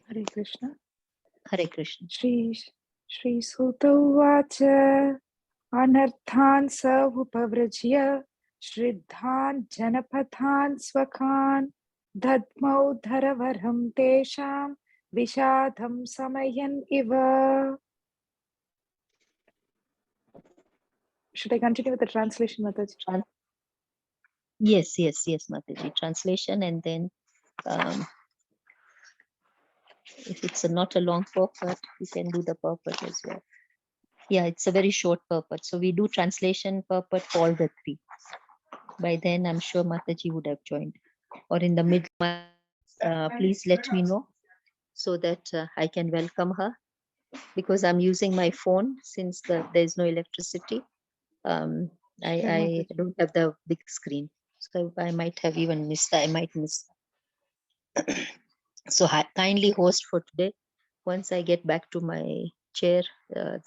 Hare Krishna. Hare Krishna. Shri Sutta Uvacha Anarthan sa upavrajya Shriddhan janapathan swakan Dadmau dharavaram tesham Vishadham samayan iva. Should I continue with the translation, Mataji? Yes, Mataji. Translation, and then if it's not a long purport, you can do the purport as well. Yeah, it's a very short purport. So we do translation purport for all the three. By then, I'm sure Mataji would have joined. Or in the middle, please let me know so that I can welcome her. Because I'm using my phone since there's no electricity. I don't have the big screen. So I might have even missed. I might miss. So kindly host for today. Once I get back to my chair,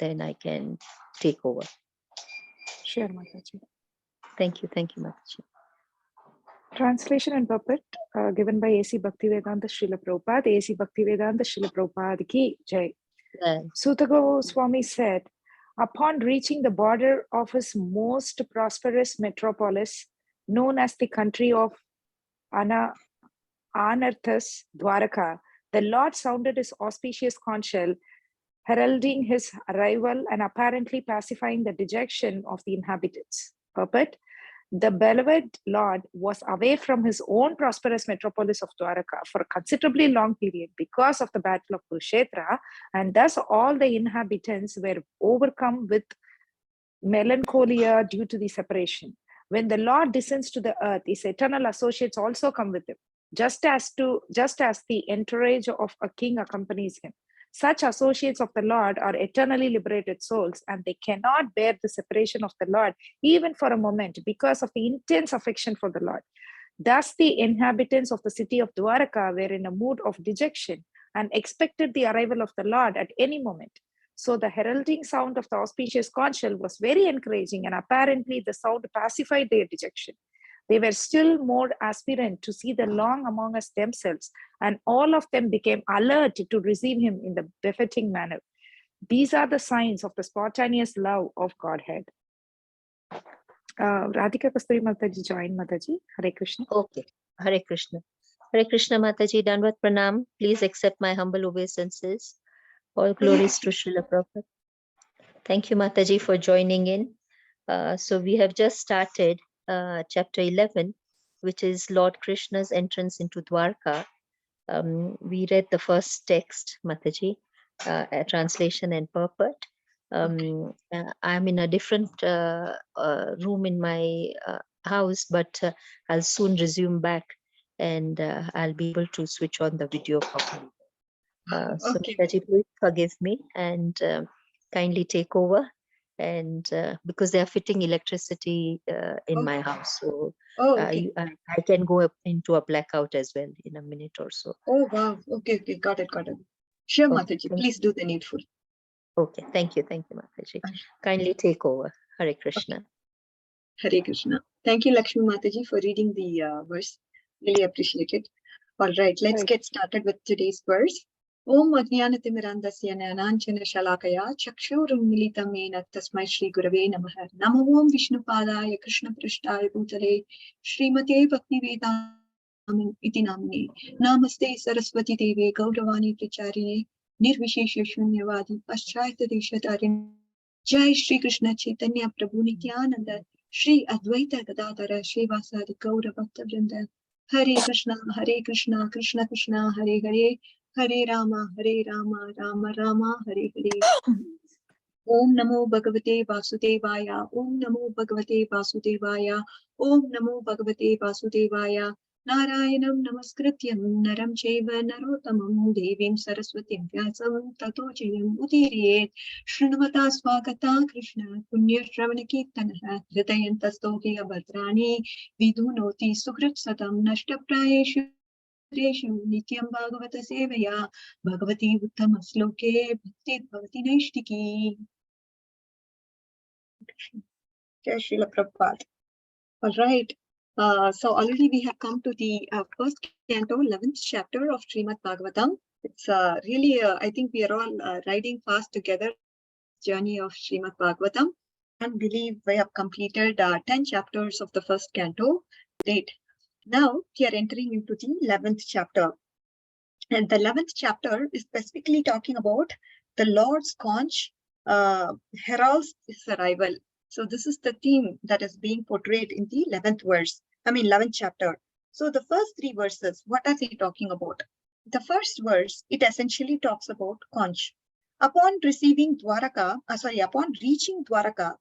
then I can take over. Sure, Mataji. Thank you, Mataji. Translation and puppet given by A.C. Bhaktivedanta Srila Prabhupada. A.C. Bhaktivedanta Srila Prabhupada ki jai. Sutta Goswami said, upon reaching the border of his most prosperous metropolis, known as the country of Anarthas, Dwaraka, the Lord sounded his auspicious conch shell, heralding his arrival and apparently pacifying the dejection of the inhabitants. Puppet, the beloved Lord was away from his own prosperous metropolis of Dwaraka for a considerably long period because of the Battle of Kurukshetra, and thus all the inhabitants were overcome with melancholia due to the separation. When the Lord descends to the earth, his eternal associates also come with him, just as the entourage of a king accompanies him. Such associates of the Lord are eternally liberated souls, and they cannot bear the separation of the Lord even for a moment because of the intense affection for the Lord. Thus, the inhabitants of the city of Dwaraka were in a mood of dejection and expected the arrival of the Lord at any moment. So the heralding sound of the auspicious conch shell was very encouraging, and apparently the sound pacified their dejection. They were still more aspirant to see the Lord among us themselves, and all of them became alert to receive him in the befitting manner. These are the signs of the spontaneous love of Godhead. Radhika Kasturi Mataji join Mataji. Hare Krishna. Okay. Hare Krishna. Hare Krishna Mataji, Danvat Pranam. Please accept my humble obeisances. All glories to Srila Prabhupada. Thank you, Mataji, for joining in. So we have just started chapter 11, which is Lord Krishna's entrance into Dwarka. We read the first text, Mataji, a translation and purport. I'm in a different room in my house, but I'll soon resume back and I'll be able to switch on the video properly. So Mataji, please forgive me and kindly take over. And because they are fitting electricity in my house, so I can go up into a blackout as well in a minute or so. Oh wow! Okay, got it. Sure, Mataji, please do the needful. Okay, thank you, Mataji. Kindly take over. Hare Krishna. Hare Krishna. Thank you, Lakshmi Mataji, for reading the verse. Really appreciate it. All right, let's get started with today's verse. Om Ajnanatimmirandasya Jnananjana Shalakaya Chakshurum Militam Yena Tasmai Shri Gurave Namaha. Namo Om Vishnupadaya Krishna Prashtaya Bhutale Srimate Bhaktivedanta Iti Namane. Namaste Saraswati Deve Gauravani Pracharine Nirvishesha Shunyavadi Paschayata Deshatarine. Jai Shri Krishna Chaitanya Prabhu Nityananda Shri Advaita Gadadhara Shivasadi Gaura Bhakta Vrinda. Hare Krishna, Krishna Krishna, Hare Hare, Hare Rama, Rama Rama, Hare Hare. Om Namo Bhagavate Vasudevaya, Om Namo Bhagavate Vasudevaya, Om Namo Bhagavate Vasudevaya. Narayanam Namaskrityam Naram Chaiva Narotamam Devim Saraswatim Vyasam Tato Jayam Udiriyet Srinamata Swagata Krishna Punya Shravana Kirtanaha Hridayantastohi Abhadrani Vidunoti Sukrit Sadam Nashtaprayeshu Nityam Bhagavata Sevaya Bhagavati Uttama Sloke Bhakti Bhavati Naishtiki. Jai Srila Prabhupada. All right. So already we have come to the first canto, 11th chapter of Srimad Bhagavatam. It's really, I think we are all riding fast together, journey of Srimad Bhagavatam, and believe we have completed 10 chapters of the first canto. Great. Now we are entering into the 11th chapter. And the 11th chapter is specifically talking about the Lord's conch heralds his arrival. So this is the theme that is being portrayed in the 11th chapter. So the first three verses, what are they talking about? The first verse, it essentially talks about conch. Upon reaching Dwaraka,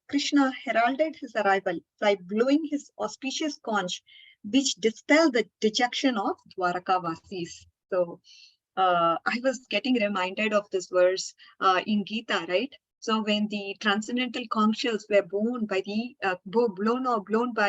Krishna heralded his arrival by blowing his auspicious conch, which dispelled the dejection of Dwaraka Vasis. So I was getting reminded of this verse in Gita, right? So when the transcendental conch shells were blown by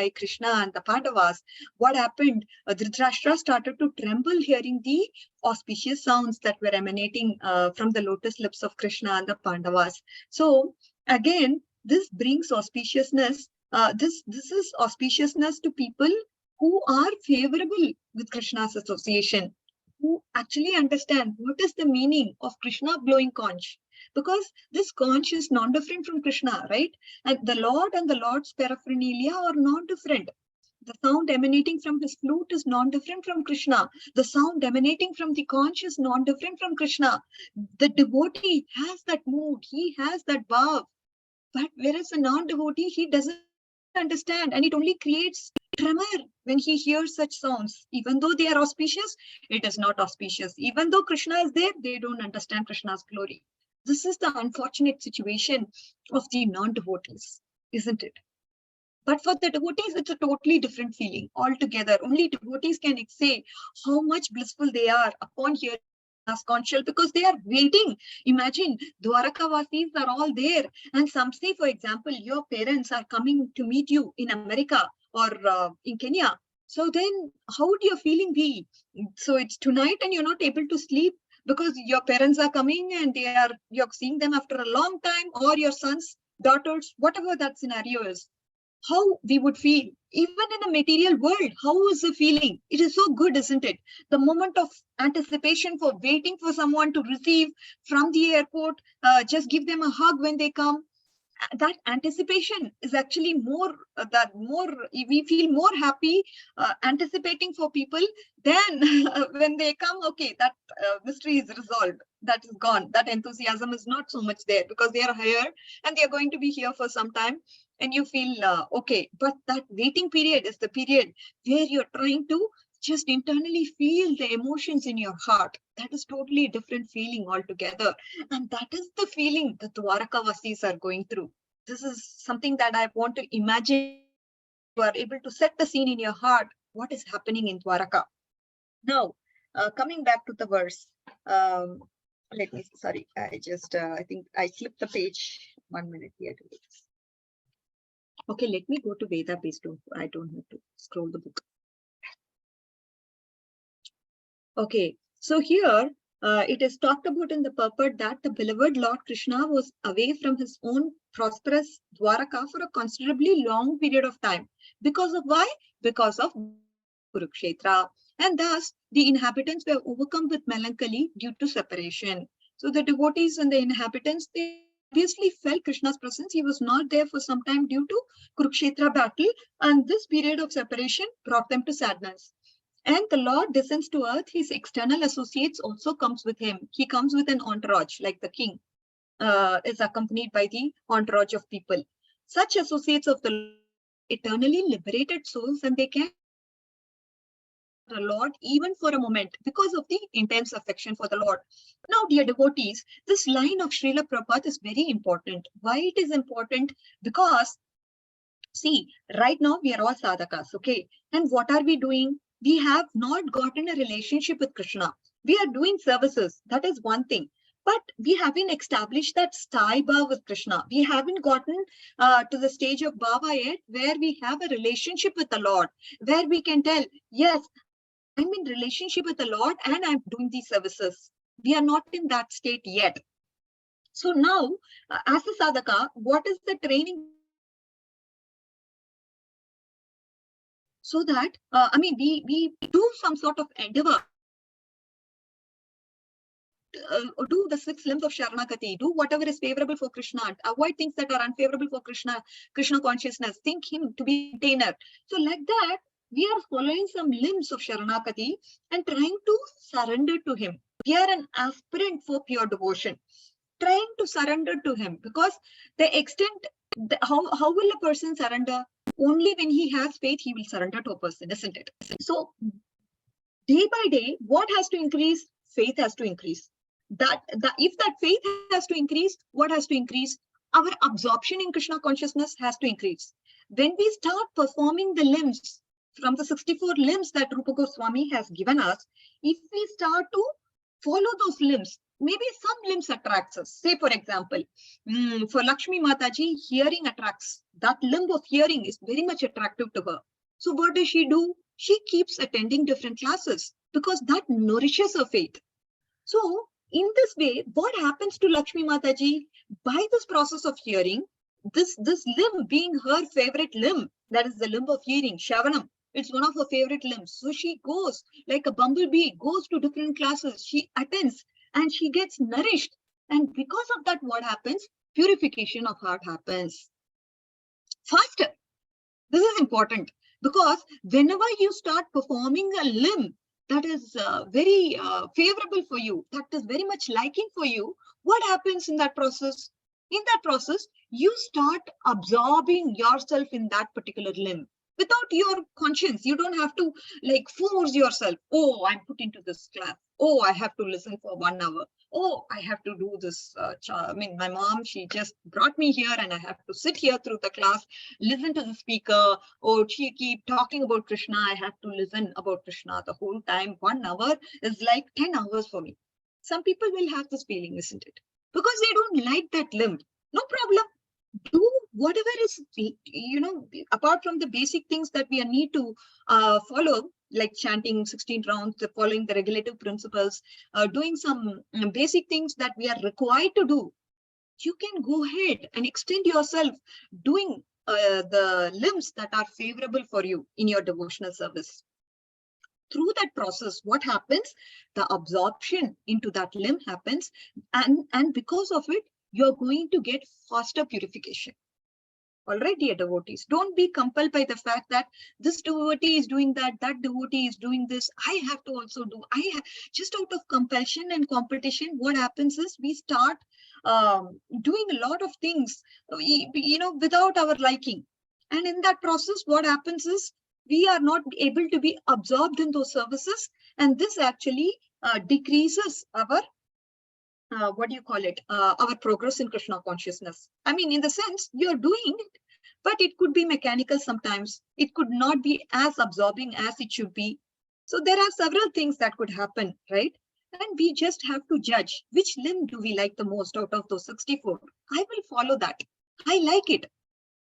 Krishna and the Pandavas, what happened? Dhritarashtra started to tremble hearing the auspicious sounds that were emanating from the lotus lips of Krishna and the Pandavas. So again, this brings auspiciousness. This is auspiciousness to people who are favorable with Krishna's association, who actually understand what is the meaning of Krishna blowing conch. Because this conch is non-different from Krishna, right? And the Lord and the Lord's paraphernalia are non-different. The sound emanating from his flute is non-different from Krishna. The sound emanating from the conch is non-different from Krishna. The devotee has that mood, he has that bhav. But whereas a non-devotee, he doesn't understand, and it only creates tremor when he hears such sounds. Even though they are auspicious, it is not auspicious. Even though Krishna is there, they don't understand Krishna's glory. This is the unfortunate situation of the non-devotees, isn't it? But for the devotees, it's a totally different feeling altogether. Only devotees can say how much blissful they are upon hearing conch shell, because they are waiting. Imagine, Dwarakavasis are all there. And some say, for example, your parents are coming to meet you in America or in Kenya. So then how would your feeling be? So it's tonight and you're not able to sleep because your parents are coming and you're seeing them after a long time, or your sons, daughters, whatever that scenario is. How we would feel, even in a material world. How is the feeling? It is so good, isn't it? The moment of anticipation for waiting for someone to receive from the airport, just give them a hug when they come. That anticipation is actually we feel more happy anticipating for people than when they come. Okay, that mystery is resolved, that is gone, that enthusiasm is not so much there, because they are here and they are going to be here for some time, and you feel okay. But that waiting period is the period where you're trying to just internally feel the emotions in your heart. That is totally a different feeling altogether. And that is the feeling that the Dwarakavasis are going through. This is something that I want to imagine. You are able to set the scene in your heart, what is happening in Dwaraka. Now, coming back to the verse, I think I slipped the page. 1 minute here. Okay, let me go to Veda based. I don't have to scroll the book. Okay, so here it is talked about in the purport that the beloved Lord Krishna was away from his own prosperous Dwaraka for a considerably long period of time. Because of why? Because of Kurukshetra. And thus the inhabitants were overcome with melancholy due to separation. So the devotees and the inhabitants, they obviously felt Krishna's presence. He was not there for some time due to Kurukshetra battle, and this period of separation brought them to sadness. And the Lord descends to earth. His external associates also comes with him. He comes with an entourage, like the king is accompanied by the entourage of people. Such associates of the Lord, eternally liberated souls, and they can the Lord even for a moment because of the intense affection for the Lord. Now, dear devotees, this line of Srila Prabhupada is very important. Why it is important? Because, see, right now we are all sadhakas, okay? And what are we doing? We have not gotten a relationship with Krishna. We are doing services. That is one thing. But we haven't established that sthai bhava with Krishna. We haven't gotten to the stage of bhava yet, where we have a relationship with the Lord, where we can tell, yes, I'm in relationship with the Lord and I'm doing these services. We are not in that state yet. So now, as a sadhaka, what is the training? So that, we do some sort of endeavor do the 6 limbs of Sharanagati, do whatever is favorable for Krishna, avoid things that are unfavorable for Krishna consciousness, think him to be container. So like that, we are following some limbs of Sharanagati and trying to surrender to him. We are an aspirant for pure devotion, trying to surrender to him, because the extent, how will a person surrender? Only when he has faith, he will surrender to a person, isn't it? So day by day, what has to increase? Faith has to increase. If that faith has to increase, what has to increase? Our absorption in Krishna consciousness has to increase. When we start performing the limbs from the 64 limbs that Rupa Goswami has given us, if we start to follow those limbs, maybe some limbs attracts us. Say, for example, for Lakshmi Mataji, hearing attracts. That limb of hearing is very much attractive to her. So what does she do? She keeps attending different classes because that nourishes her faith. So in this way, what happens to Lakshmi Mataji? By this process of hearing, this limb being her favorite limb, that is the limb of hearing, Shavanam, it's one of her favorite limbs. So she goes like a bumblebee, goes to different classes, she attends and she gets nourished. And because of that, what happens? Purification of heart happens faster. This is important, because whenever you start performing a limb that is very favorable for you, that is very much liking for you, what happens in that process? In that process, you start absorbing yourself in that particular limb without your conscience. You don't have to like force yourself. Oh, I'm put into this class. Oh, I have to listen for 1 hour. Oh, I have to do this. My mom, she just brought me here and I have to sit here through the class, listen to the speaker. Oh, she keep talking about Krishna. I have to listen about Krishna the whole time. 1 hour is like 10 hours for me. Some people will have this feeling, isn't it? Because they don't like that limb. No problem. Do whatever is, apart from the basic things that we need to follow, like chanting 16 rounds, following the regulative principles, doing some basic things that we are required to do. You can go ahead and extend yourself doing the limbs that are favorable for you in your devotional service. Through that process, what happens? The absorption into that limb happens, and because of it, you're going to get faster purification. All right, dear devotees, don't be compelled by the fact that this devotee is doing that, that devotee is doing this, I have to also do. Just out of compulsion and competition, what happens is we start doing a lot of things, without our liking. And in that process, what happens is we are not able to be absorbed in those services. And this actually decreases our our progress in Krishna consciousness. I mean, in the sense, you're doing it, but it could be mechanical sometimes. It could not be as absorbing as it should be. So there are several things that could happen, right? And we just have to judge which limb do we like the most out of those 64. I will follow that. I like it.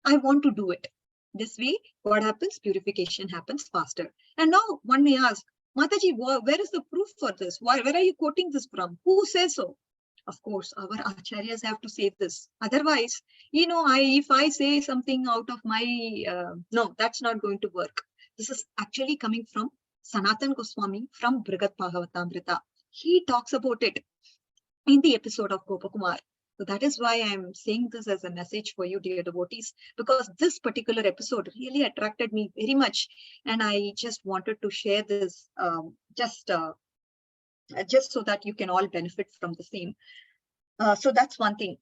I want to do it. This way, what happens? Purification happens faster. And now one may ask, Mataji, where is the proof for this? Where are you quoting this from? Who says so? Of course, our acharyas have to say this. Otherwise, if I say something out of my, no, that's not going to work. This is actually coming from Sanatan Goswami from Brigat Bhagavatamrita. He talks about it in the episode of Gopakumar. So that is why I'm saying this as a message for you, dear devotees, because this particular episode really attracted me very much. And I just wanted to share this just so that you can all benefit from the same. So that's one thing.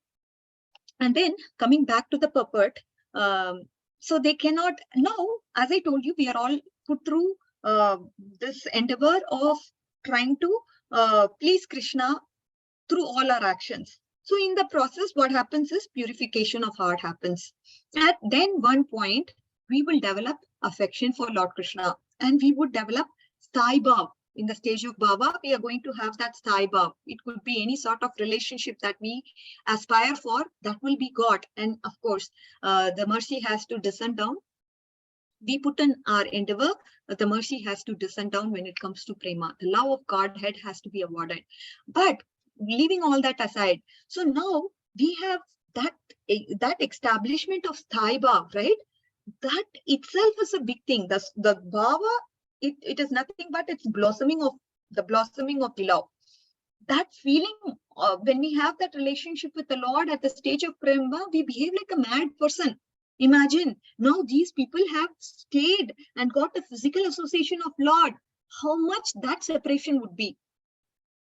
And then coming back to the purport, so they cannot, now, as I told you, we are all put through this endeavor of trying to please Krishna through all our actions. So in the process, what happens is purification of heart happens. At then one point, we will develop affection for Lord Krishna, and we would develop sthai bhav. In the stage of bhava, we are going to have that sthai bhav. It could be any sort of relationship that we aspire for, that will be God. And of course, the mercy has to descend down. We put in our endeavor, the mercy has to descend down when it comes to prema. The love of Godhead has to be awarded. But leaving all that aside, so now we have that establishment of sthai bhav, right? That itself is a big thing. The bhava, it is nothing but it's blossoming of the love. that feeling, when we have that relationship with the Lord at the stage of Prema, we behave like a mad person. Imagine, now these people have stayed and got the physical association of Lord. How much that separation would be.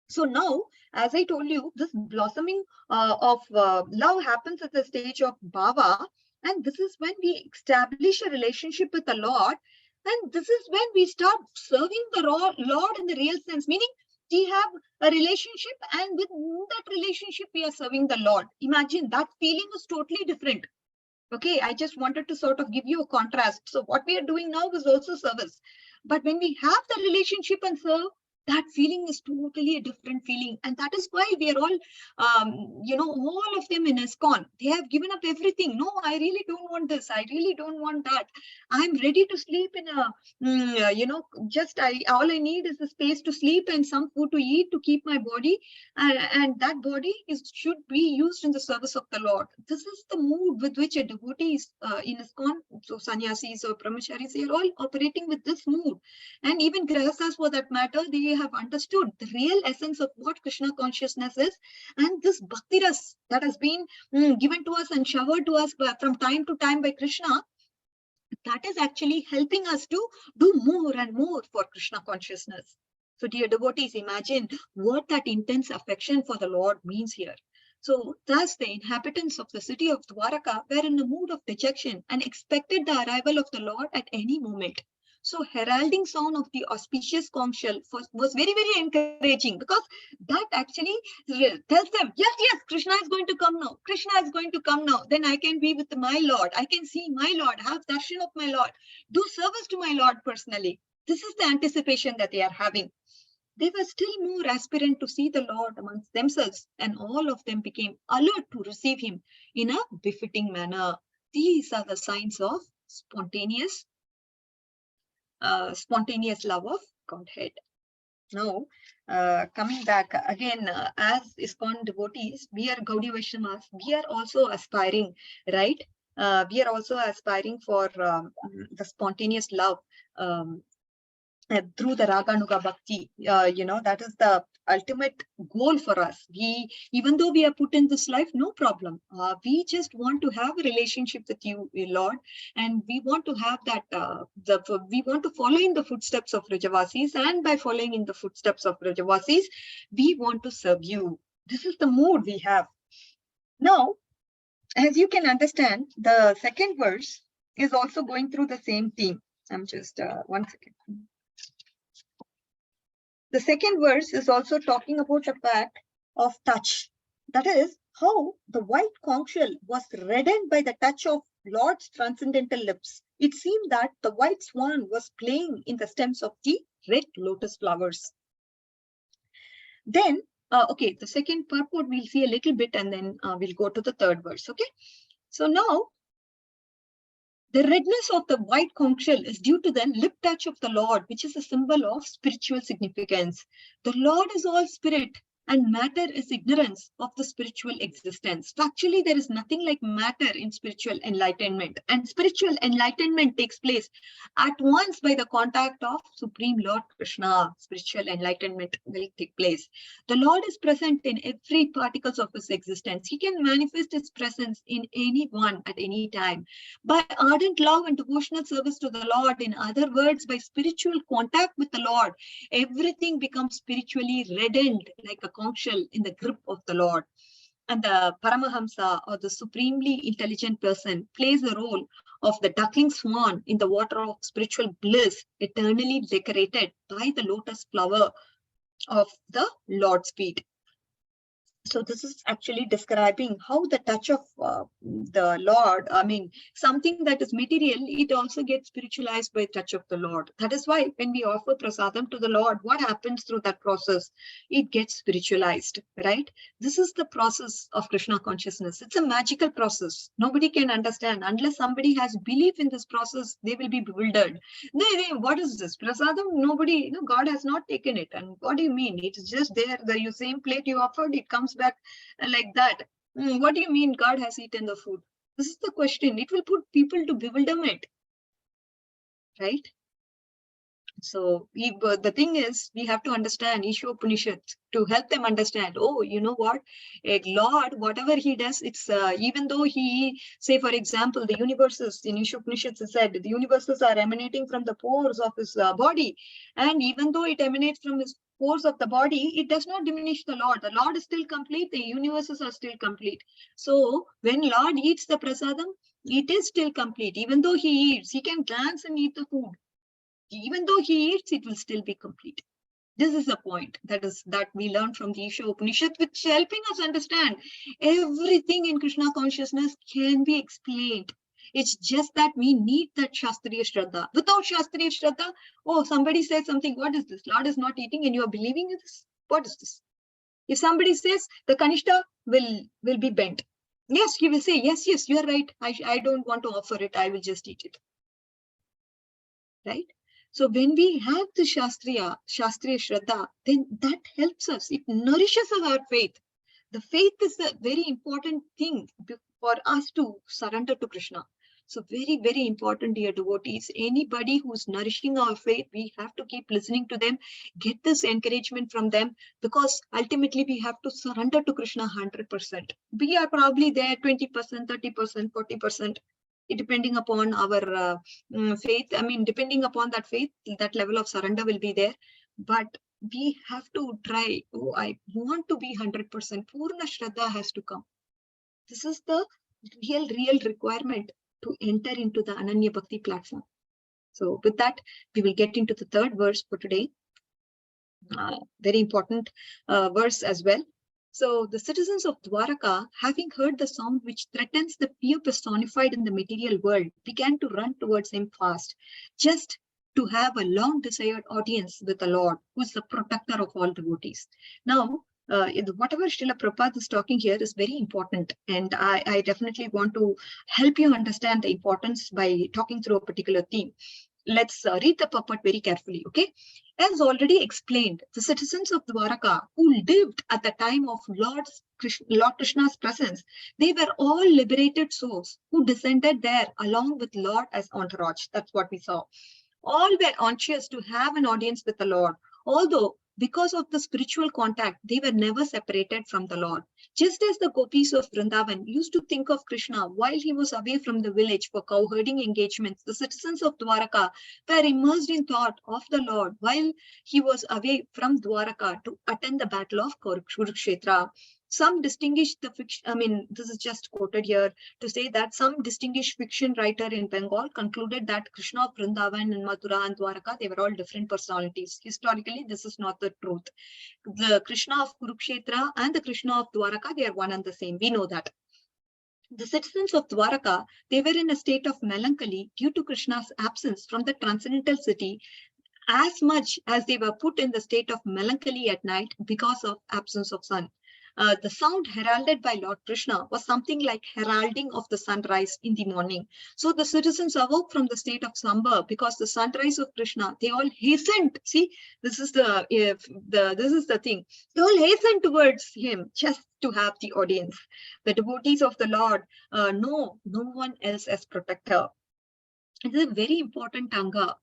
So now, as I told you, this blossoming of love happens at the stage of Bhava. And this is when we establish a relationship with the Lord. And this is when we start serving the Lord in the real sense, meaning we have a relationship, and with that relationship, we are serving the Lord. Imagine, that feeling is totally different. Okay, I just wanted to sort of give you a contrast. So what we are doing now is also service. But when we have the relationship and serve, that feeling is totally a different feeling. And that is why we are all, all of them in ISKCON, they have given up everything. No, I really don't want this. I really don't want that. I'm ready to sleep in all I need is a space to sleep and some food to eat to keep my body. And that body should be used in the service of the Lord. This is the mood with which a devotee is in ISKCON. So sannyasis or brahmacharis, they are all operating with this mood. And even grihasthas, for that matter, they have understood the real essence of what Krishna consciousness is. And this bhakti ras that has been given to us and showered to us from time to time by Krishna, that is actually helping us to do more and more for Krishna consciousness. So dear devotees, imagine what that intense affection for the Lord means here. So thus the inhabitants of the city of Dwaraka were in a mood of dejection and expected the arrival of the Lord at any moment. So heralding sound of the auspicious conch shell was very, very encouraging, because that actually tells them, yes, Krishna is going to come now. Krishna is going to come now. Then I can be with my Lord. I can see my Lord, have darshan of my Lord, do service to my Lord personally. This is the anticipation that they are having. They were still more aspirant to see the Lord amongst themselves, and all of them became alert to receive him in a befitting manner. These are the signs of spontaneous love of Godhead. Now, coming back again, as ISKCON devotees, we are Gaudiya Vaishnavas, we are also aspiring, right? We are also aspiring for the spontaneous love through the Raganuga Bhakti. That is the ultimate goal for us. Even though we are put in this life, no problem. We just want to have a relationship with you, Lord, and we want to have that. We want to follow in the footsteps of Rajavasis, and by following in the footsteps of Rajavasis, we want to serve you. This is the mood we have. Now, as you can understand, the second verse is also going through the same theme. I'm just 1 second. The second verse is also talking about the fact of touch. That is, how the white conch shell was reddened by the touch of Lord's transcendental lips. It seemed that the white swan was playing in the stems of the red lotus flowers. Then, the second purport we'll see a little bit, and then we'll go to the third verse. Okay. So now, the redness of the white conch shell is due to the lip touch of the Lord, which is a symbol of spiritual significance. The Lord is all spirit, and matter is ignorance of the spiritual existence. Actually, there is nothing like matter in spiritual enlightenment. And spiritual enlightenment takes place at once by the contact of Supreme Lord Krishna. Spiritual enlightenment will take place. The Lord is present in every particles of his existence. He can manifest his presence in anyone at any time. By ardent love and devotional service to the Lord, in other words, by spiritual contact with the Lord, everything becomes spiritually reddened like a conch shell in the grip of the Lord. And the Paramahamsa, or the supremely intelligent person, plays the role of the duckling swan in the water of spiritual bliss, eternally decorated by the lotus flower of the Lord's feet. So this is actually describing how the touch of the Lord, something that is material, it also gets spiritualized by touch of the Lord. That is why when we offer prasadam to the Lord, what happens through that process? It gets spiritualized, right? This is the process of Krishna consciousness. It's a magical process. Nobody can understand. Unless somebody has belief in this process, they will be bewildered. What is this? Prasadam? Nobody, God has not taken it. And what do you mean? It's just there. The same plate you offered, it comes back like that. What do you mean God has eaten the food? This is the question. It will put people to bewilderment, right? So the thing is, we have to understand Isha Upanishads to help them understand, oh, you know what, a Lord, whatever he does, it's even though he, say, for example, the universes in Isha Upanishads is said, the universes are emanating from the pores of his body. And even though it emanates from his pores of the body, it does not diminish the Lord. The Lord is still complete. The universes are still complete. So when Lord eats the prasadam, it is still complete. Even though he eats, he can glance and eat the food. Even though he eats, it will still be complete. This is the point that we learn from the Isha Upanishad, which is helping us understand everything in Krishna consciousness can be explained. It's just that we need that Shastriya Shraddha. Without Shastriya Shraddha, oh, somebody says something, what is this? Lord is not eating and you are believing in this? What is this? If somebody says the Kanishta will be bent, yes, he will say, yes, you are right. I don't want to offer it. I will just eat it. Right? So when we have the Shastriya Shraddha, then that helps us. It nourishes our faith. The faith is a very important thing for us to surrender to Krishna. So very, very important, dear devotees. Anybody who's nourishing our faith, we have to keep listening to them, get this encouragement from them, because ultimately we have to surrender to Krishna 100%. We are probably there 20%, 30%, 40%. Depending upon our faith, I mean, depending upon that faith, that level of surrender will be there. But we have to try. Oh, I want to be 100%. Purna Shraddha has to come. This is the real requirement to enter into the Ananya Bhakti platform. So with that, we will get into the third verse for today. Very important verse as well. So the citizens of Dwaraka, having heard the sound which threatens the fear personified in the material world, began to run towards him fast, just to have a long desired audience with the Lord, who is the protector of all devotees. Now, whatever Srila Prabhupada is talking here is very important. And I definitely want to help you understand the importance by talking through a particular theme. Let's read the purport very carefully, okay? As already explained, the citizens of Dwaraka who lived at the time of Lord Krishna's presence, they were all liberated souls who descended there along with Lord as entourage. That's what we saw. All were anxious to have an audience with the Lord, although because of the spiritual contact, they were never separated from the Lord. Just as the gopis of Vrindavan used to think of Krishna while he was away from the village for cowherding engagements, the citizens of Dwaraka were immersed in thought of the Lord while he was away from Dwaraka to attend the battle of Kurukshetra. Some distinguished the fiction, I mean, this is just quoted here to say that some distinguished fiction writer in Bengal concluded that Krishna of Vrindavan and Mathura and Dwaraka, they were all different personalities. Historically, this is not the truth. The Krishna of Kurukshetra and the Krishna of Dwaraka, they are one and the same. We know that. The citizens of Dwaraka, they were in a state of melancholy due to Krishna's absence from the transcendental city, as much as they were put in the state of melancholy at night because of absence of sun. The sound heralded by Lord Krishna was something like heralding of the sunrise in the morning. So the citizens awoke from the state of slumber because the sunrise of Krishna, they all hastened. See, this is the thing. They all hastened towards him just to have the audience. The devotees of the Lord know no one else as protector. It is a very important anga.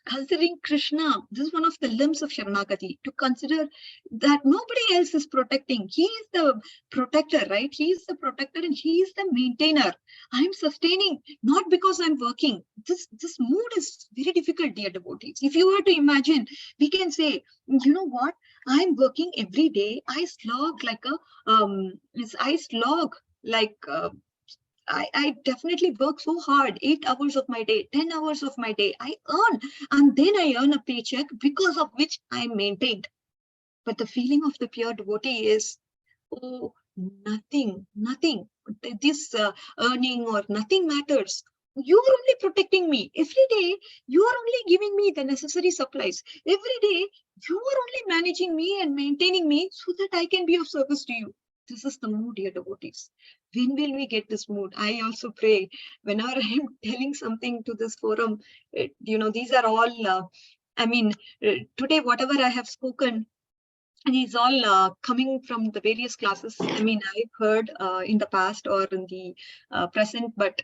Considering Krishna, this is one of the limbs of Sharanagati, to consider that nobody else is protecting. He is the protector, right? He is the protector and he is the maintainer. I'm sustaining, not because I'm working. This mood is very difficult, dear devotees. If you were to imagine, we can say, you know what? I'm working every day. I slog like I definitely work so hard, 8 hours of my day, 10 hours of my day. I earn, and then I earn a paycheck because of which I am maintained. But the feeling of the pure devotee is, oh, nothing. This earning or nothing matters. You are only protecting me. Every day, you are only giving me the necessary supplies. Every day, you are only managing me and maintaining me so that I can be of service to you. This is the mood, dear devotees. When will we get this mood? I also pray whenever I am telling something to this forum, these are all, today, whatever I have spoken, these all coming from the various classes. I mean, I've heard in the past or in the present, but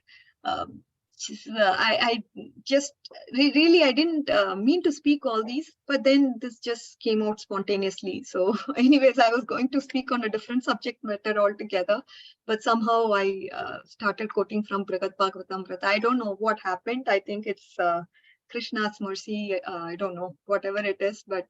I just really, I didn't mean to speak all these, but then this just came out spontaneously. So anyways, I was going to speak on a different subject matter altogether, but somehow I started quoting from Brihad Bhagavatamrita. I don't know what happened. I think it's Krishna's mercy. I don't know, whatever it is, but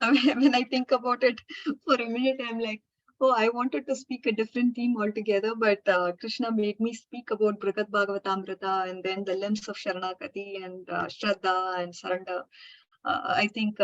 when I think about it for a minute, I'm like, oh, I wanted to speak a different theme altogether, but Krishna made me speak about Brihad Bhagavatamrita and then the limbs of Sharanagati and Shraddha and surrender. I think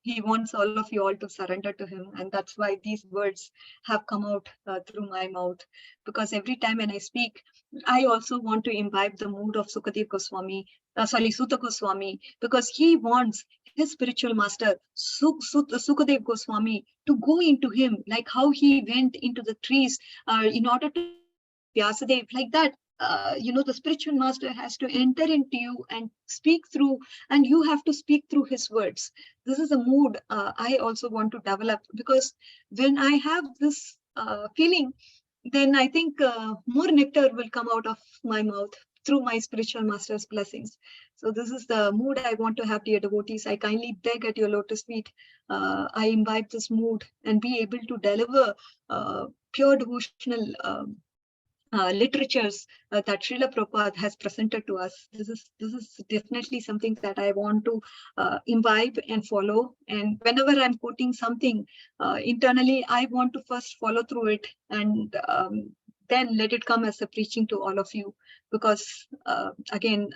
he wants all of you all to surrender to him. And that's why these words have come out through my mouth. Because every time when I speak, I also want to imbibe the mood of Sukadev Goswami, Sutta Goswami, because he wants his spiritual master, Sukadev Goswami, to go into him, like how he went into the trees in order to Vyasadev, like that. The spiritual master has to enter into you and speak through, and you have to speak through his words. This is a mood I also want to develop, because when I have this feeling, then I think more nectar will come out of my mouth through my spiritual master's blessings. So this is the mood I want to have, dear devotees. I kindly beg at your lotus feet. I imbibe this mood and be able to deliver pure devotional literatures that Srila Prabhupada has presented to us. This is definitely something that I want to imbibe and follow. And whenever I'm quoting something internally, I want to first follow through it and then let it come as a preaching to all of you. Because again,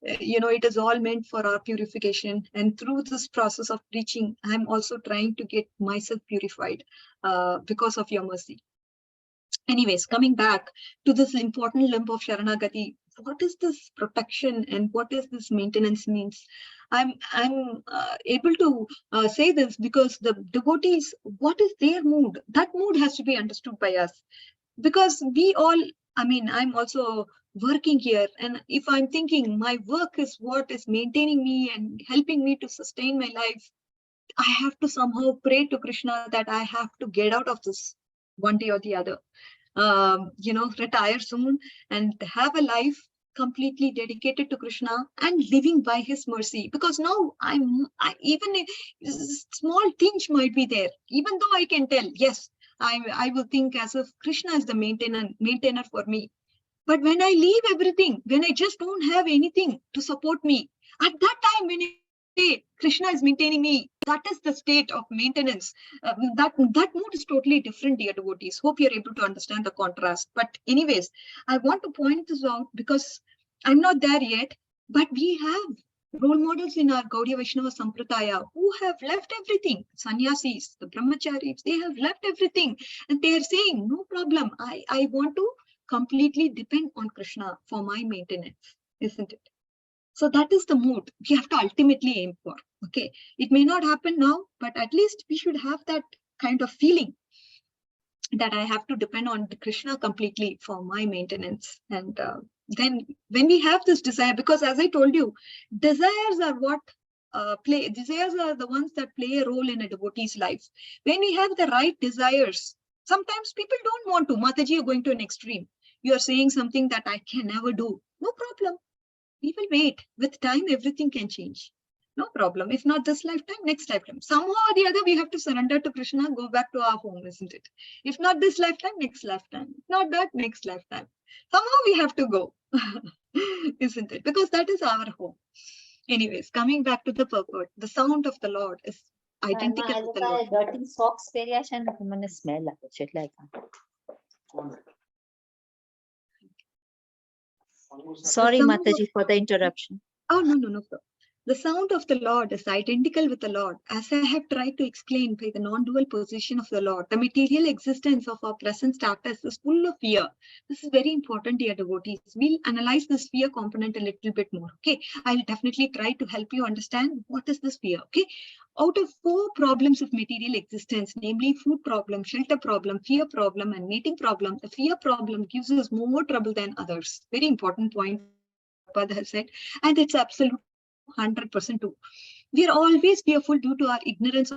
it is all meant for our purification. And through this process of preaching, I'm also trying to get myself purified because of your mercy. Anyways, coming back to this important limb of Sharanagati, what is this protection and what is this maintenance means? I'm able to say this because the devotees, what is their mood? That mood has to be understood by us, because we all, I'm also working here, and if I'm thinking my work is what is maintaining me and helping me to sustain my life, I have to somehow pray to Krishna that I have to get out of this one day or the other. Retire soon and have a life completely dedicated to Krishna and living by his mercy. Because now even a small tinge might be there, even though I can tell, yes, I will think as if Krishna is the maintainer for me. But when I leave everything, when I just don't have anything to support me, at that time when I say Krishna is maintaining me, that is the state of maintenance. That mood is totally different, dear devotees. Hope you're able to understand the contrast. But anyways, I want to point this out because I'm not there yet, but we have role models in our Gaudiya Vaishnava Sampradaya who have left everything. Sannyasis, the brahmacharis, they have left everything. And they are saying, no problem, I want to completely depend on Krishna for my maintenance, isn't it? So that is the mood we have to ultimately aim for. Okay, it may not happen now, but at least we should have that kind of feeling that I have to depend on Krishna completely for my maintenance. And then when we have this desire, because as I told you, desires are what desires are the ones that play a role in a devotee's life. When we have the right desires, sometimes people don't want to. Mataji, you're going to an extreme. You are saying something that I can never do. No problem. We will wait. With time, everything can change. No problem. If not this lifetime, next lifetime. Somehow or the other, we have to surrender to Krishna, go back to our home, isn't it? If not this lifetime, next lifetime. If not that, next lifetime. Somehow we have to go, isn't it? Because that is our home. Anyways, coming back to the purport, the sound of the Lord is identical with the Lord. Dirty socks and smell like Sorry, Mataji, for the interruption. Oh, no. The sound of the Lord is identical with the Lord, as I have tried to explain by the non-dual position of the Lord. The material existence of our present status is full of fear. This is very important, dear devotees. We'll analyze this fear component a little bit more. Okay, I'll definitely try to help you understand what is this fear. Okay, out of 4 problems of material existence, namely food problem, shelter problem, fear problem, and mating problem, the fear problem gives us more trouble than others. Very important point Prabhupada has said, and it's absolute 100% true. We are always fearful due to our ignorance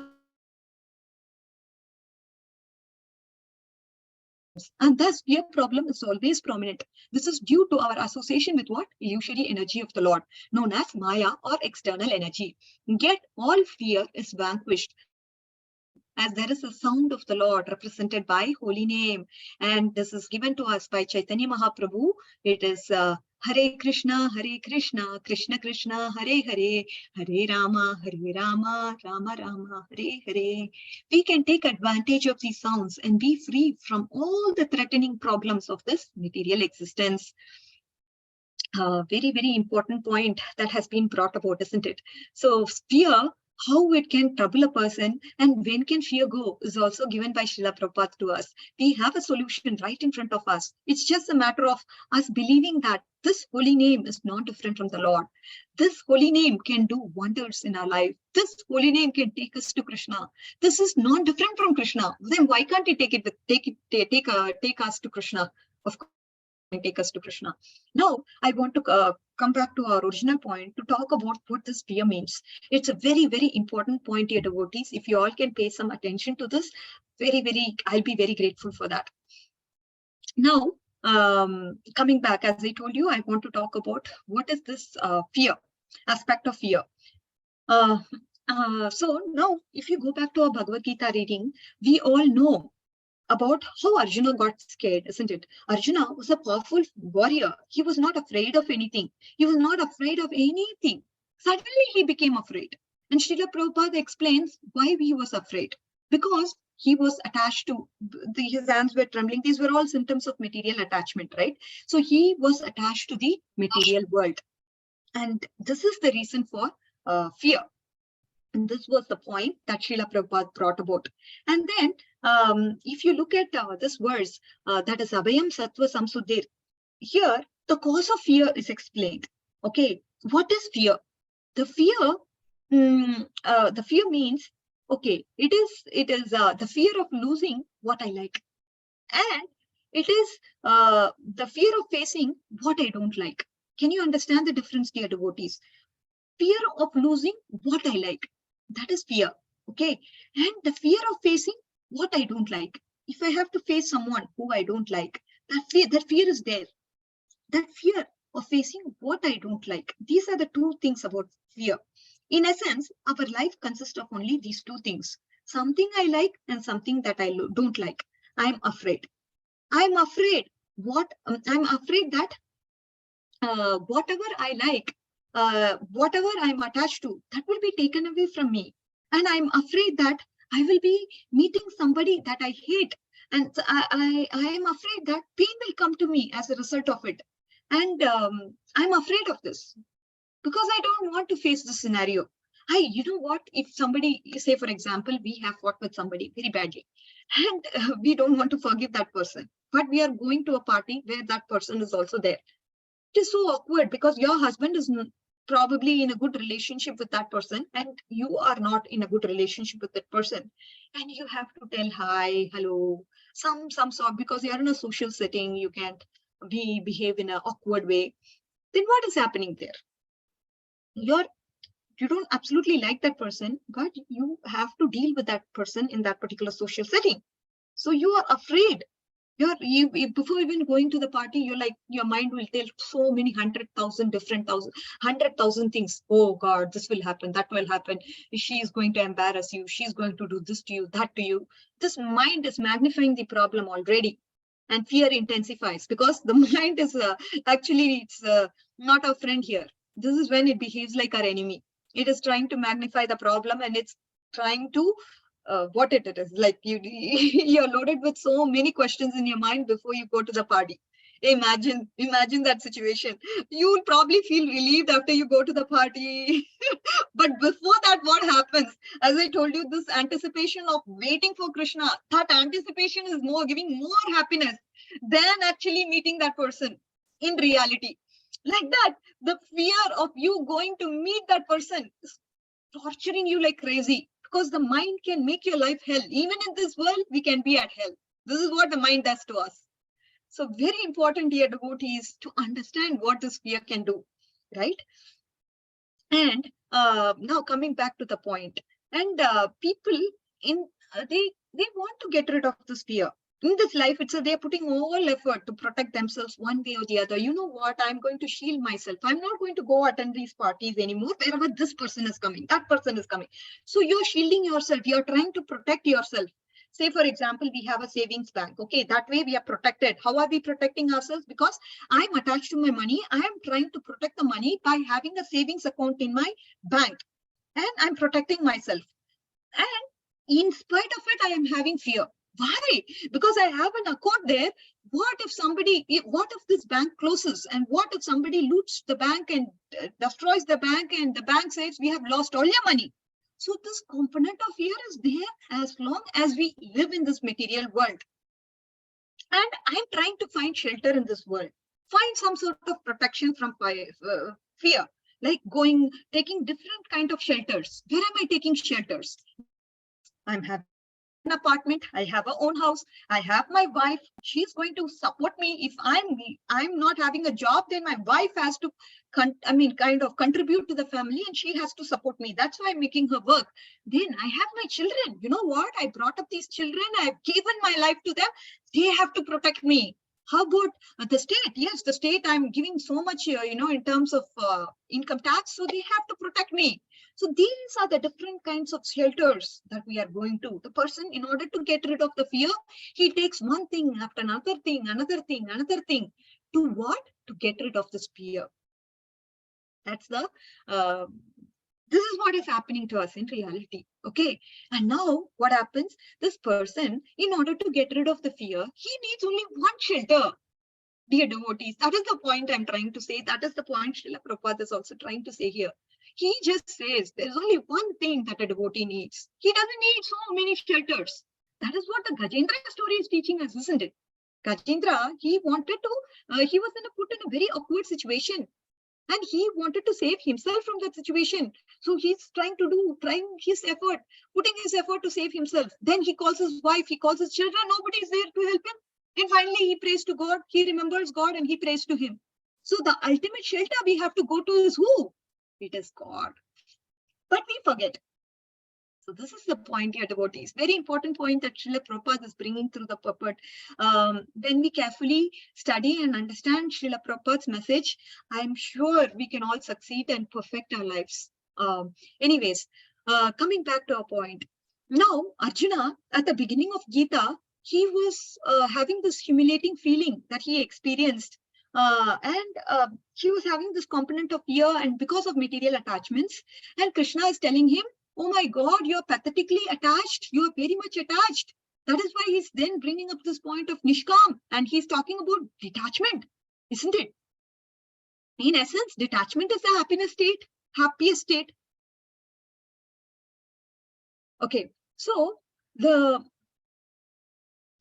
And thus fear problem is always prominent. This is due to our association with what? Illusory energy of the Lord, known as Maya or external energy. Yet all fear is vanquished as there is a sound of the Lord represented by holy name. And this is given to us by Chaitanya Mahaprabhu. It is Hare Krishna, Krishna Krishna, Hare Hare, Hare Rama, Rama Rama, Hare Hare. We can take advantage of these sounds and be free from all the threatening problems of this material existence. Very, very important point that has been brought about, isn't it? So fear, how it can trouble a person and when can fear go is also given by Srila Prabhupada to us. We have a solution right in front of us. It's just a matter of us believing that this holy name is not different from the Lord. This holy name can do wonders in our life. This holy name can take us to Krishna. This is not different from Krishna. Then why can't he take us to Krishna? Of course, take us to Krishna. Now, I want to come back to our original point to talk about what this fear means. It's a very, very important point here, devotees. If you all can pay some attention to this, I'll be very grateful for that. Now, coming back, as I told you, I want to talk about what is this fear, aspect of fear. So now, if you go back to our Bhagavad Gita reading, we all know about how Arjuna got scared, isn't it? Arjuna was a powerful warrior. He was not afraid of anything. He was not afraid of anything. Suddenly he became afraid. And Srila Prabhupada explains why he was afraid. Because he was attached to, his hands were trembling. These were all symptoms of material attachment, right? So he was attached to the material world. And this is the reason for fear. And this was the point that Srila Prabhupada brought about. And then, if you look at this verse, that is Abhayam Sattva Samsuddhir, here the cause of fear is explained. Okay, what is fear? The fear means, okay, it is the fear of losing what I like, and it is the fear of facing what I don't like. Can you understand the difference, dear devotees? Fear of losing what I like. That is fear, okay? And the fear of facing what I don't like. If I have to face someone who I don't like, that fear is there. That fear of facing what I don't like. These are the two things about fear. In essence, our life consists of only these two things. Something I like and something that I don't like. I'm afraid. I'm afraid that whatever I like, whatever I'm attached to, that will be taken away from me. And I'm afraid that I will be meeting somebody that I hate. And I am afraid that pain will come to me as a result of it. And I'm afraid of this because I don't want to face this scenario. You know what? If somebody, say for example, we have fought with somebody very badly and we don't want to forgive that person, but we are going to a party where that person is also there. It is so awkward because your husband is probably in a good relationship with that person and you are not in a good relationship with that person, and you have to tell hi, hello, some sort, because you are in a social setting, you can't behave in an awkward way. Then what is happening there? You don't absolutely like that person, but you have to deal with that person in that particular social setting. So you are afraid. Before even going to the party, your mind will tell so many 100,000 things. Oh God, this will happen, that will happen. She is going to embarrass you. She's going to do this to you, that to you. This mind is magnifying the problem already, and fear intensifies because the mind is it's not our friend here. This is when it behaves like our enemy. It is trying to magnify the problem and it's trying to what it is like you're loaded with so many questions in your mind before you go to the party. Imagine that situation. You will probably feel relieved after you go to the party. But before that, what happens? As I told you, this anticipation of waiting for Krishna, that anticipation is giving more happiness than actually meeting that person in reality. Like that, the fear of you going to meet that person is torturing you like crazy. Because the mind can make your life hell. Even in this world, we can be at hell. This is what the mind does to us. So very important, dear devotees, to understand what this fear can do, right? And now coming back to the point, and people they want to get rid of this fear, in this life, they're putting all effort to protect themselves one way or the other. You know what? I'm going to shield myself. I'm not going to go attend these parties anymore. Wherever this person is coming, that person is coming. So you're shielding yourself. You're trying to protect yourself. Say, for example, we have a savings bank. Okay, that way we are protected. How are we protecting ourselves? Because I'm attached to my money. I am trying to protect the money by having a savings account in my bank. And I'm protecting myself. And in spite of it, I am having fear. Why? Because I have an account there. What if this bank closes? And what if somebody loots the bank and destroys the bank, and the bank says, we have lost all your money? So this component of fear is there as long as we live in this material world. And I'm trying to find shelter in this world. Find some sort of protection from fear, like taking different kind of shelters. Where am I taking shelters? I'm having an apartment, I have a own house, I have my wife, she's going to support me. If I'm not having a job, then my wife has to kind of contribute to the family, and she has to support me. That's why I'm making her work. Then I have my children. You know what? I brought up these children, I've given my life to them. They have to protect me. How about the state? Yes, the state, I'm giving so much, in terms of income tax, so they have to protect me. So these are the different kinds of shelters that we are going to. The person, in order to get rid of the fear, he takes one thing after another thing, another thing, another thing. To what? To get rid of this fear. That's this is what is happening to us in reality. Okay. And now what happens? This person, in order to get rid of the fear, he needs only one shelter. Dear devotees, that is the point I'm trying to say. That is the point Srila Prabhupada is also trying to say here. He just says there's only one thing that a devotee needs. He doesn't need so many shelters. That is what the Gajendra story is teaching us, isn't it? Gajendra, he was put in a very awkward situation. And he wanted to save himself from that situation. So he's trying his effort, putting his effort to save himself. Then he calls his wife, he calls his children, nobody is there to help him. And finally, he prays to God, he remembers God, and he prays to him. So the ultimate shelter we have to go to is who? It is God. But we forget. So this is the point here, devotees. Very important point that Srila Prabhupada is bringing through the purport. When we carefully study and understand Srila Prabhupada's message, I'm sure we can all succeed and perfect our lives. Anyways, coming back to our point. Now, Arjuna, at the beginning of Gita, he was having this humiliating feeling that he experienced. And he was having this component of fear, and because of material attachments. And Krishna is telling him, oh my God, you're pathetically attached. You're very much attached. That is why he's then bringing up this point of Nishkam, and he's talking about detachment, isn't it? In essence, detachment is the happiest state. Okay, so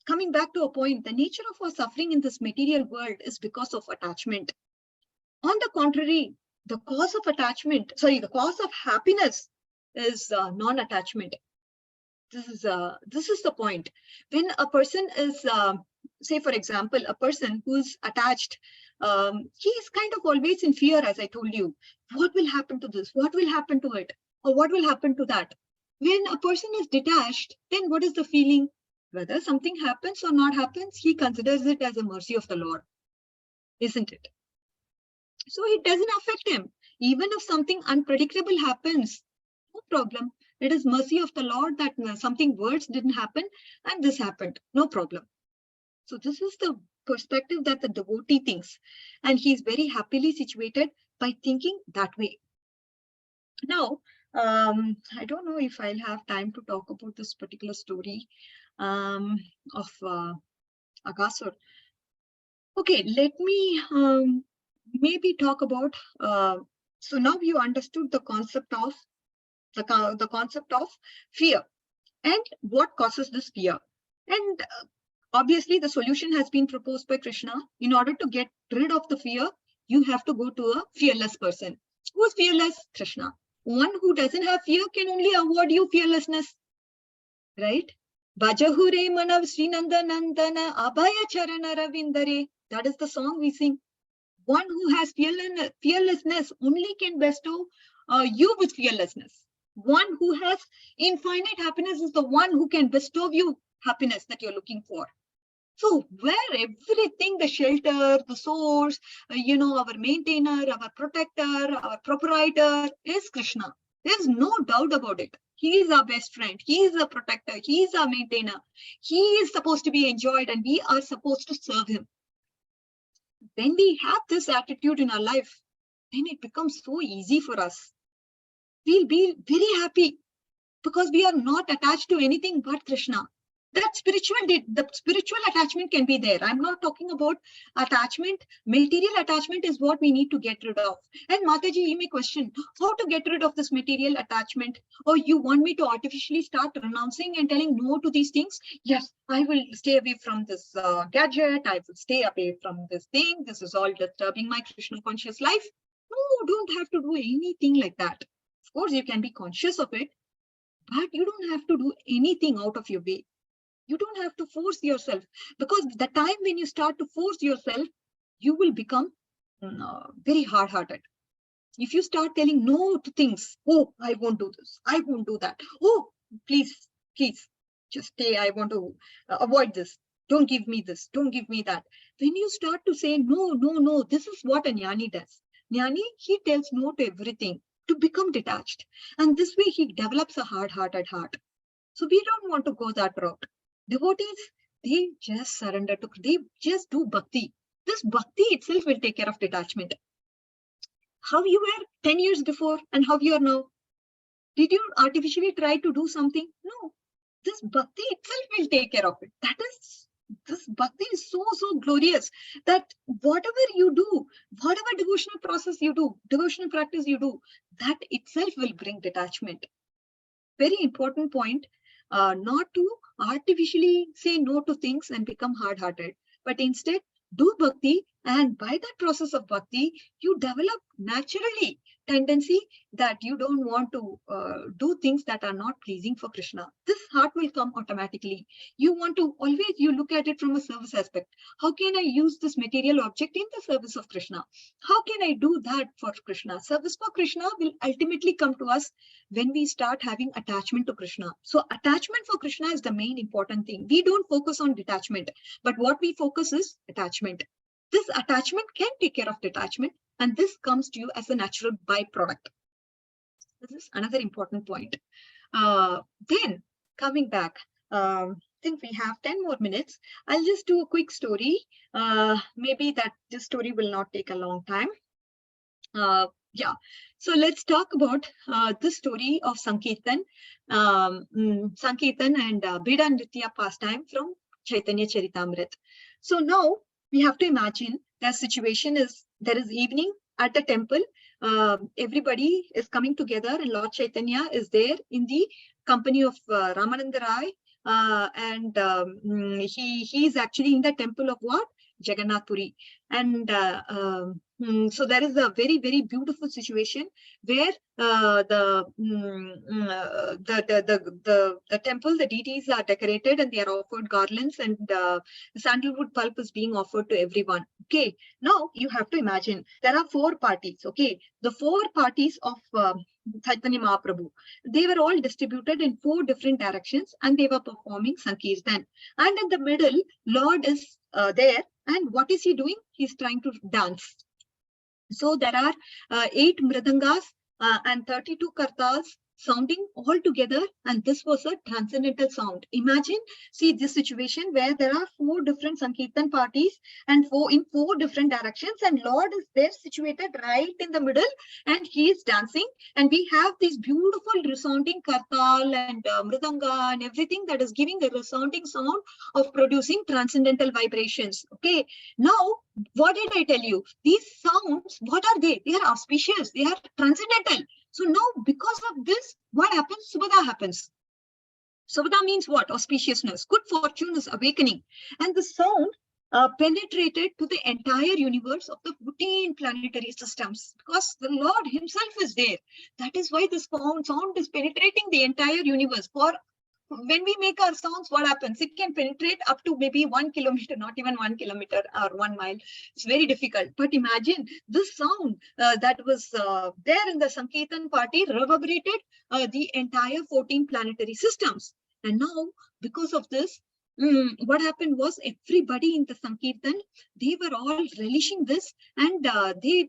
coming back to a point, the nature of our suffering in this material world is because of attachment. On the contrary, the cause of happiness is non-attachment. This is the point. When a person is, say for example, a person who is attached, he is kind of always in fear, as I told you. What will happen to this? What will happen to it? Or what will happen to that? When a person is detached, then what is the feeling? Whether something happens or not happens, he considers it as a mercy of the Lord, isn't it? So it doesn't affect him. Even if something unpredictable happens, no problem. It is mercy of the Lord that something worse didn't happen and this happened. No problem. So this is the perspective that the devotee thinks. And he's very happily situated by thinking that way. Now, I don't know if I'll have time to talk about this particular story of Agasur. Okay, let me maybe talk about, so now you understood the concept of fear and what causes this fear. And obviously the solution has been proposed by Krishna. In order to get rid of the fear, you have to go to a fearless person. Who's fearless? Krishna. One who doesn't have fear can only award you fearlessness, right? Bajahure manav srinandanandana abhaya charana ravindare. That is the song we sing. One who has fearlessness only can bestow you with fearlessness. One who has infinite happiness is the one who can bestow you happiness that you're looking for. So where everything, the shelter, the source, our maintainer, our protector, our proprietor is Krishna. There's no doubt about it. He is our best friend. He is a protector. He is our maintainer. He is supposed to be enjoyed and we are supposed to serve him. When we have this attitude in our life, then it becomes so easy for us. We'll be very happy because we are not attached to anything but Krishna. The spiritual attachment can be there. I'm not talking about attachment. Material attachment is what we need to get rid of. And Mataji, you may question how to get rid of this material attachment. Or you want me to artificially start renouncing and telling no to these things? Yes, I will stay away from this gadget. I will stay away from this thing. This is all disturbing my Krishna conscious life. No, don't have to do anything like that. Of course, you can be conscious of it, but you don't have to do anything out of your way. You don't have to force yourself, because the time when you start to force yourself, you will become very hard-hearted. If you start telling no to things, oh, I won't do this, I won't do that. Oh, please, just stay. I want to avoid this. Don't give me this. Don't give me that. When you start to say no, this is what a jnani does. Jnani, he tells no to everything to become detached. And this way he develops a hard-hearted heart. So we don't want to go that route. Devotees, they just surrender to, they just do bhakti. This bhakti itself will take care of detachment. How you were 10 years before and how you are now. Did you artificially try to do something? No. This bhakti itself will take care of it. This bhakti is so glorious that whatever you do, whatever devotional process you do, devotional practice you do, that itself will bring detachment. Very important point. Not to artificially say no to things and become hard-hearted, but instead do bhakti, and by that process of bhakti, you develop naturally tendency that you don't want to do things that are not pleasing for Krishna. This heart will come automatically. You want to always, you look at it from a service aspect. How can I use this material object in the service of Krishna? How can I do that for Krishna? Service for Krishna will ultimately come to us when we start having attachment to Krishna. So attachment for Krishna is the main important thing. We don't focus on detachment, but what we focus is attachment. This attachment can take care of detachment, and this comes to you as a natural byproduct. This is another important point. Then coming back, I think we have 10 more minutes. I'll just do a quick story. Maybe that this story will not take a long time. Yeah, so let's talk about this story of Sankirtan, Sankirtan and Bida Nritya pastime from Chaitanya Charitamrita. So now we have to imagine the situation is, there is evening at the temple. Everybody is coming together and Lord Chaitanya is there in the company of Ramananda Rai, and he is actually in the temple of what? Jagannath Puri. And so there is a very beautiful situation where the temple, the deities are decorated and they are offered garlands, and sandalwood pulp is being offered to everyone. Okay, now you have to imagine there are 4 parties. Okay, the 4 parties of Chaitanya Mahaprabhu, they were all distributed in 4 different directions and they were performing Sankirtan. And in the middle, Lord is there, and what is he doing? He's trying to dance. So there are 8 mridangas and 32 kartals sounding all together, and this was a transcendental sound. Imagine, see this situation where there are 4 different Sankirtan parties and in 4 different directions, and Lord is there situated right in the middle and he is dancing, and we have this beautiful resounding kartal and mridanga and everything that is giving a resounding sound of producing transcendental vibrations. Okay, now what did I tell you? These sounds, what are they? They are auspicious, they are transcendental. So now, because of this, what happens? Subhada happens. Subhada means what? Auspiciousness. Good fortune is awakening. And the sound penetrated to the entire universe of the 14 planetary systems, because the Lord himself is there. That is why this sound is penetrating the entire universe. For when we make our sounds, what happens? It can penetrate up to maybe 1 kilometer, not even 1 kilometer or 1 mile. It's very difficult. But imagine this sound that was there in the Sankirtan party reverberated the entire 14 planetary systems. And now, because of this, what happened was everybody in the Sankirtan, they were all relishing this, and the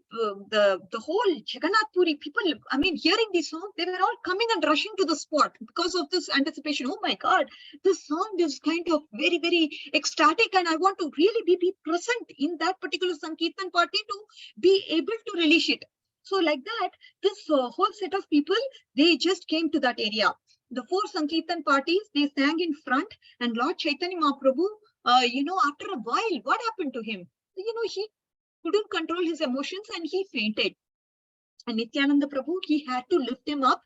whole Jagannath Puri people, I mean, hearing this song, they were all coming and rushing to the spot because of this anticipation. Oh my God, this song is kind of very, very ecstatic, and I want to really be present in that particular Sankirtan party to be able to relish it. So like that, this whole set of people, they just came to that area. The 4 Sankirtan parties, they sang in front, and Lord Chaitanya Mahaprabhu, after a while, what happened to him? He couldn't control his emotions and he fainted. And Nityananda Prabhu, he had to lift him up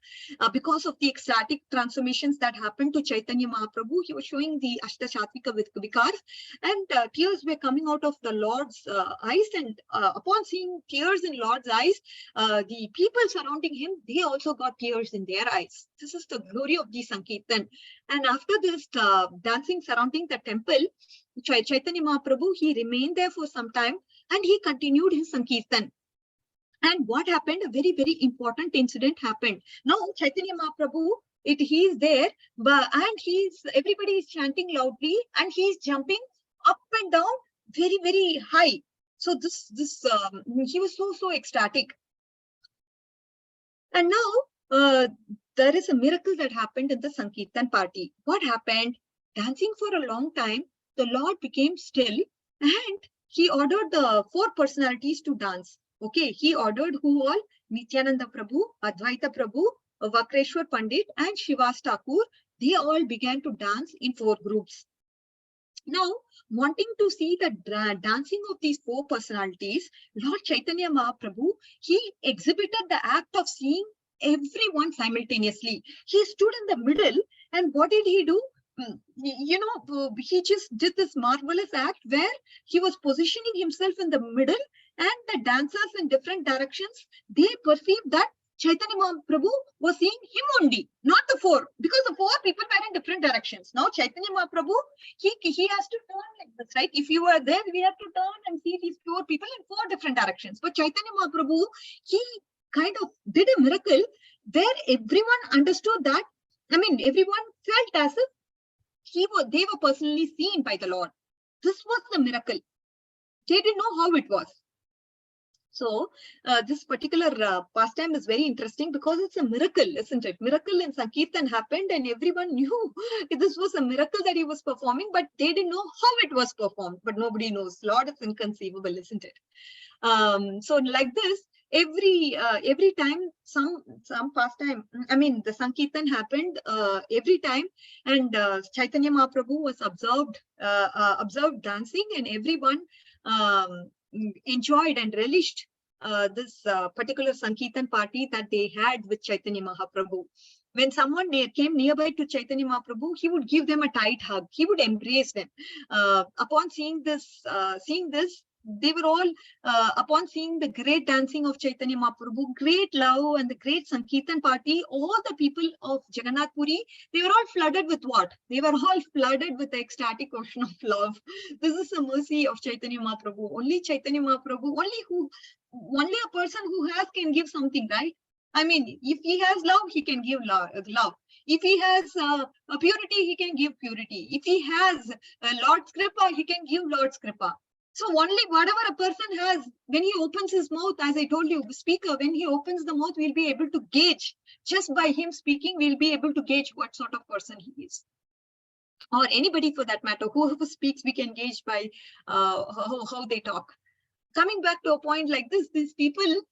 because of the ecstatic transformations that happened to Chaitanya Mahaprabhu. He was showing the Ashtashatvika Vikars, and tears were coming out of the Lord's eyes. And upon seeing tears in Lord's eyes, the people surrounding him, they also got tears in their eyes. This is the glory of the Sankirtan. And after this dancing surrounding the temple, Chaitanya Mahaprabhu, he remained there for some time and he continued his Sankirtan. And what happened? A very, very important incident happened. Now, Chaitanya Mahaprabhu, he is there, and everybody is chanting loudly, and he is jumping up and down very, very high. So he was so ecstatic. And now there is a miracle that happened in the Sankirtan party. What happened? Dancing for a long time, the Lord became still, and he ordered the 4 personalities to dance. Okay, he ordered who all? Nityananda Prabhu, Advaita Prabhu, Vakreshwar Pandit, and Shivas Thakur. They all began to dance in 4 groups. Now, wanting to see the dancing of these 4 personalities, Lord Chaitanya Mahaprabhu, he exhibited the act of seeing everyone simultaneously. He stood in the middle, and what did he do? He just did this marvelous act where he was positioning himself in the middle, and the dancers in different directions, they perceived that Chaitanya Mahaprabhu was seeing him only, not the 4, because the 4 people were in different directions. Now Chaitanya Mahaprabhu, he has to turn like this, right? If you are there, we have to turn and see these 4 people in 4 different directions. But Chaitanya Mahaprabhu, he kind of did a miracle where everyone understood that, I mean, everyone felt as if they were personally seen by the Lord. This was the miracle. They didn't know how it was. So this particular pastime is very interesting because it's a miracle, isn't it? Miracle in Sankirtan happened and everyone knew this was a miracle that he was performing, but they didn't know how it was performed. But nobody knows. Lord, it's inconceivable, isn't it? So like this, every time some pastime, I mean the Sankirtan happened every time, and Chaitanya Mahaprabhu was observed dancing, and everyone enjoyed and relished this particular Sankirtan party that they had with Chaitanya Mahaprabhu. When someone came nearby to Chaitanya Mahaprabhu, he would give them a tight hug. He would embrace them. Upon seeing this, they were all, upon seeing the great dancing of Chaitanya Mahaprabhu, great love and the great Sankirtan party, all the people of Jagannath Puri, they were all flooded with what? They were all flooded with the ecstatic ocean of love. This is the mercy of Chaitanya Mahaprabhu. Only Chaitanya Mahaprabhu, only a person who has can give something, right? I mean, if he has love, he can give love. If he has purity, he can give purity. If he has Lord's Kripa, he can give Lord's Kripa. So only whatever a person has, when he opens his mouth, as I told you, the speaker, when he opens the mouth, we'll be able to gauge, just by him speaking, we'll be able to gauge what sort of person he is. Or anybody for that matter, whoever speaks, we can gauge by how they talk. Coming back to a point like this, these people,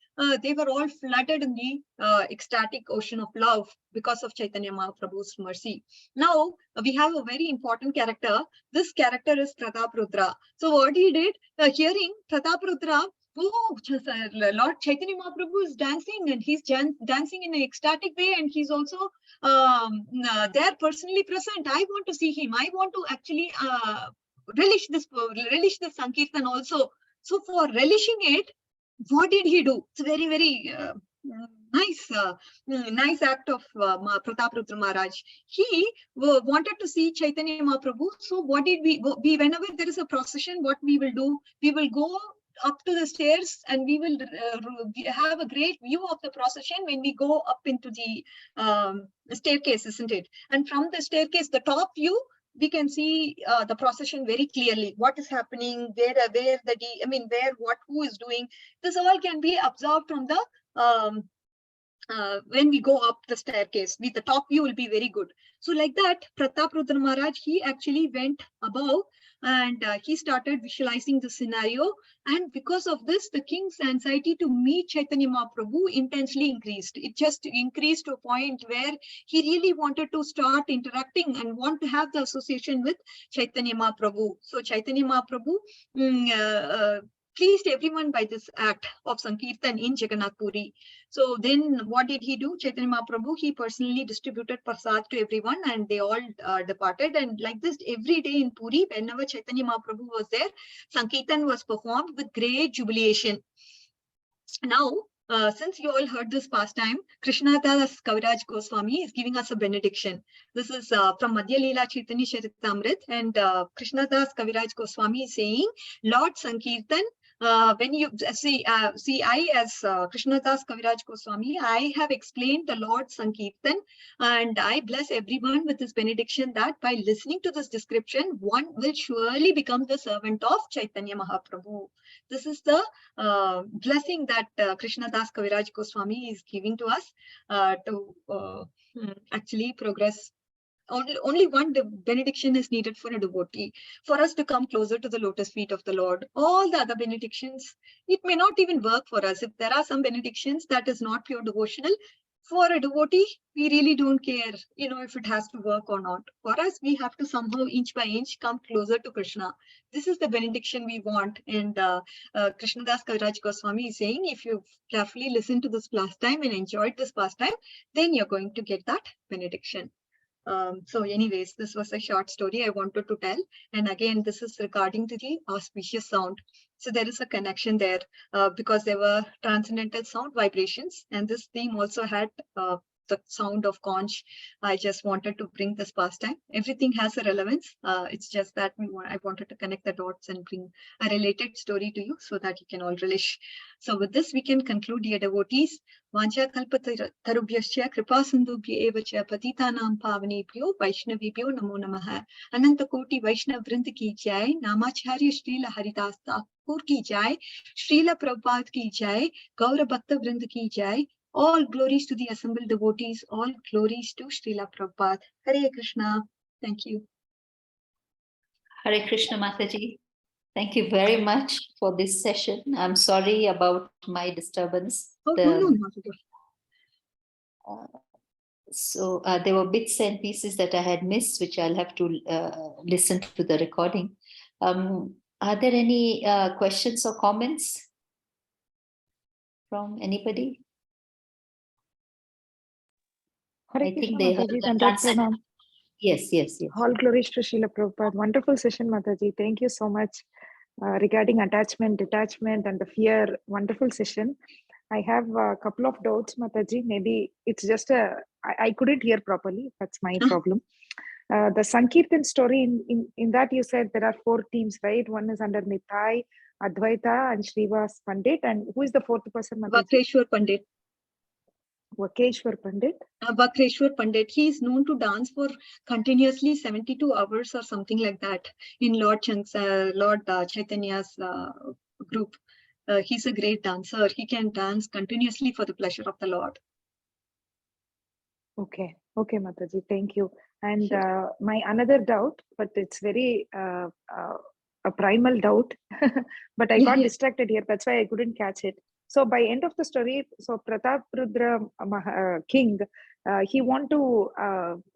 they were all flooded in the ecstatic ocean of love because of Chaitanya Mahaprabhu's mercy. Now, we have a very important character. This character is Pratap Rudra. So what he did, hearing Pratap Rudra, oh, Lord Chaitanya Mahaprabhu is dancing, and he's dancing in an ecstatic way, and he's also there personally present. I want to see him. I want to actually relish this Sankirtan also. So for relishing it, what did he do? It's a very, very nice act of Pratap Rudra Maharaj. He wanted to see Chaitanya Mahaprabhu. So what did we whenever there is a procession, what we will do? We will go up to the stairs and we will have a great view of the procession when we go up into the staircase, isn't it? And from the staircase, the top view, we can see the procession very clearly. What is happening, who is doing. This all can be observed from the when we go up the staircase. The top view will be very good. So like that, Prataprudra Maharaj, he actually went above and he started visualizing the scenario. And because of this, the king's anxiety to meet Chaitanya Mahaprabhu intensely increased. It just increased to a point where he really wanted to start interacting and want to have the association with Chaitanya Mahaprabhu. So Chaitanya Mahaprabhu pleased everyone by this act of Sankirtan in Jagannath Puri. So then what did he do? Chaitanya Mahaprabhu, he personally distributed prasad to everyone and they all departed. And like this, every day in Puri, whenever Chaitanya Mahaprabhu was there, Sankirtan was performed with great jubilation. Now, since you all heard this pastime, Krishnadas Kaviraj Goswami is giving us a benediction. This is from Madhya Leela Chaitanya Charitamrit, and Krishnadas Kaviraj Goswami is saying, Lord Sankirtan, when you see, I as Krishnadas Kaviraj Goswami, I have explained the Lord Sankirtan, and I bless everyone with this benediction that by listening to this description, one will surely become the servant of Chaitanya Mahaprabhu. This is the blessing that Krishnadas Kaviraj Goswami is giving to us to actually progress. Only one benediction is needed for a devotee, for us to come closer to the lotus feet of the Lord. All the other benedictions, it may not even work for us. If there are some benedictions that is not pure devotional, for a devotee, we really don't care, if it has to work or not. For us, we have to somehow inch by inch come closer to Krishna. This is the benediction we want. And Krishnadas Kaviraj Goswami is saying, if you carefully listen to this pastime and enjoyed this pastime, then you're going to get that benediction. So anyways, this was a short story I wanted to tell. And again, this is regarding to the auspicious sound. So there is a connection there because there were transcendental sound vibrations. And this theme also had the sound of conch. I just wanted to bring this pastime. Everything has a relevance. It's just that I wanted to connect the dots and bring a related story to you so that you can all relish. So with this, we can conclude, dear devotees. Vancha kalpa tarubhyasya kripa sindhubhya evacha patitanam pavanebhyo vaishnavibhyo namo namaha. Ananta koti vaishnav vrind ki jai. Namacharya Srila Haridas Thakur ki jai. Srila Prabhupada ki jai. Gaura Bhakta vrind ki jai. All glories to the assembled devotees. All glories to Srila Prabhupada. Hare Krishna. Thank you. Hare Krishna, Mataji. Thank you very much for this session. I'm sorry about my disturbance. No. So there were bits and pieces that I had missed, which I'll have to listen to the recording. Are there any questions or comments from anybody? Hare I think Krishna, they heard Mataji, the Dandavat concept. Pranam. Yes. All glories to Srila Prabhupada. Wonderful session, Mataji. Thank you so much regarding attachment, detachment, and the fear. Wonderful session. I have a couple of doubts, Mataji. Maybe it's just I couldn't hear properly. That's my problem. The Sankirtan story, in that you said there are 4 teams, right? One is under Nitai, Advaita, and Srivas Pandit. And who is the 4th person, Mataji? Vakreshwar Pandit. Vakreshwar Pandit? Vakreshwar Pandit. He is known to dance for continuously 72 hours or something like that in Lord Chaitanya's group. He's a great dancer. He can dance continuously for the pleasure of the Lord. Okay, Mataji. Thank you. And my another doubt, but it's very a primal doubt, but I got distracted here. That's why I couldn't catch it. So by end of the story, so Prataprudra king, he want to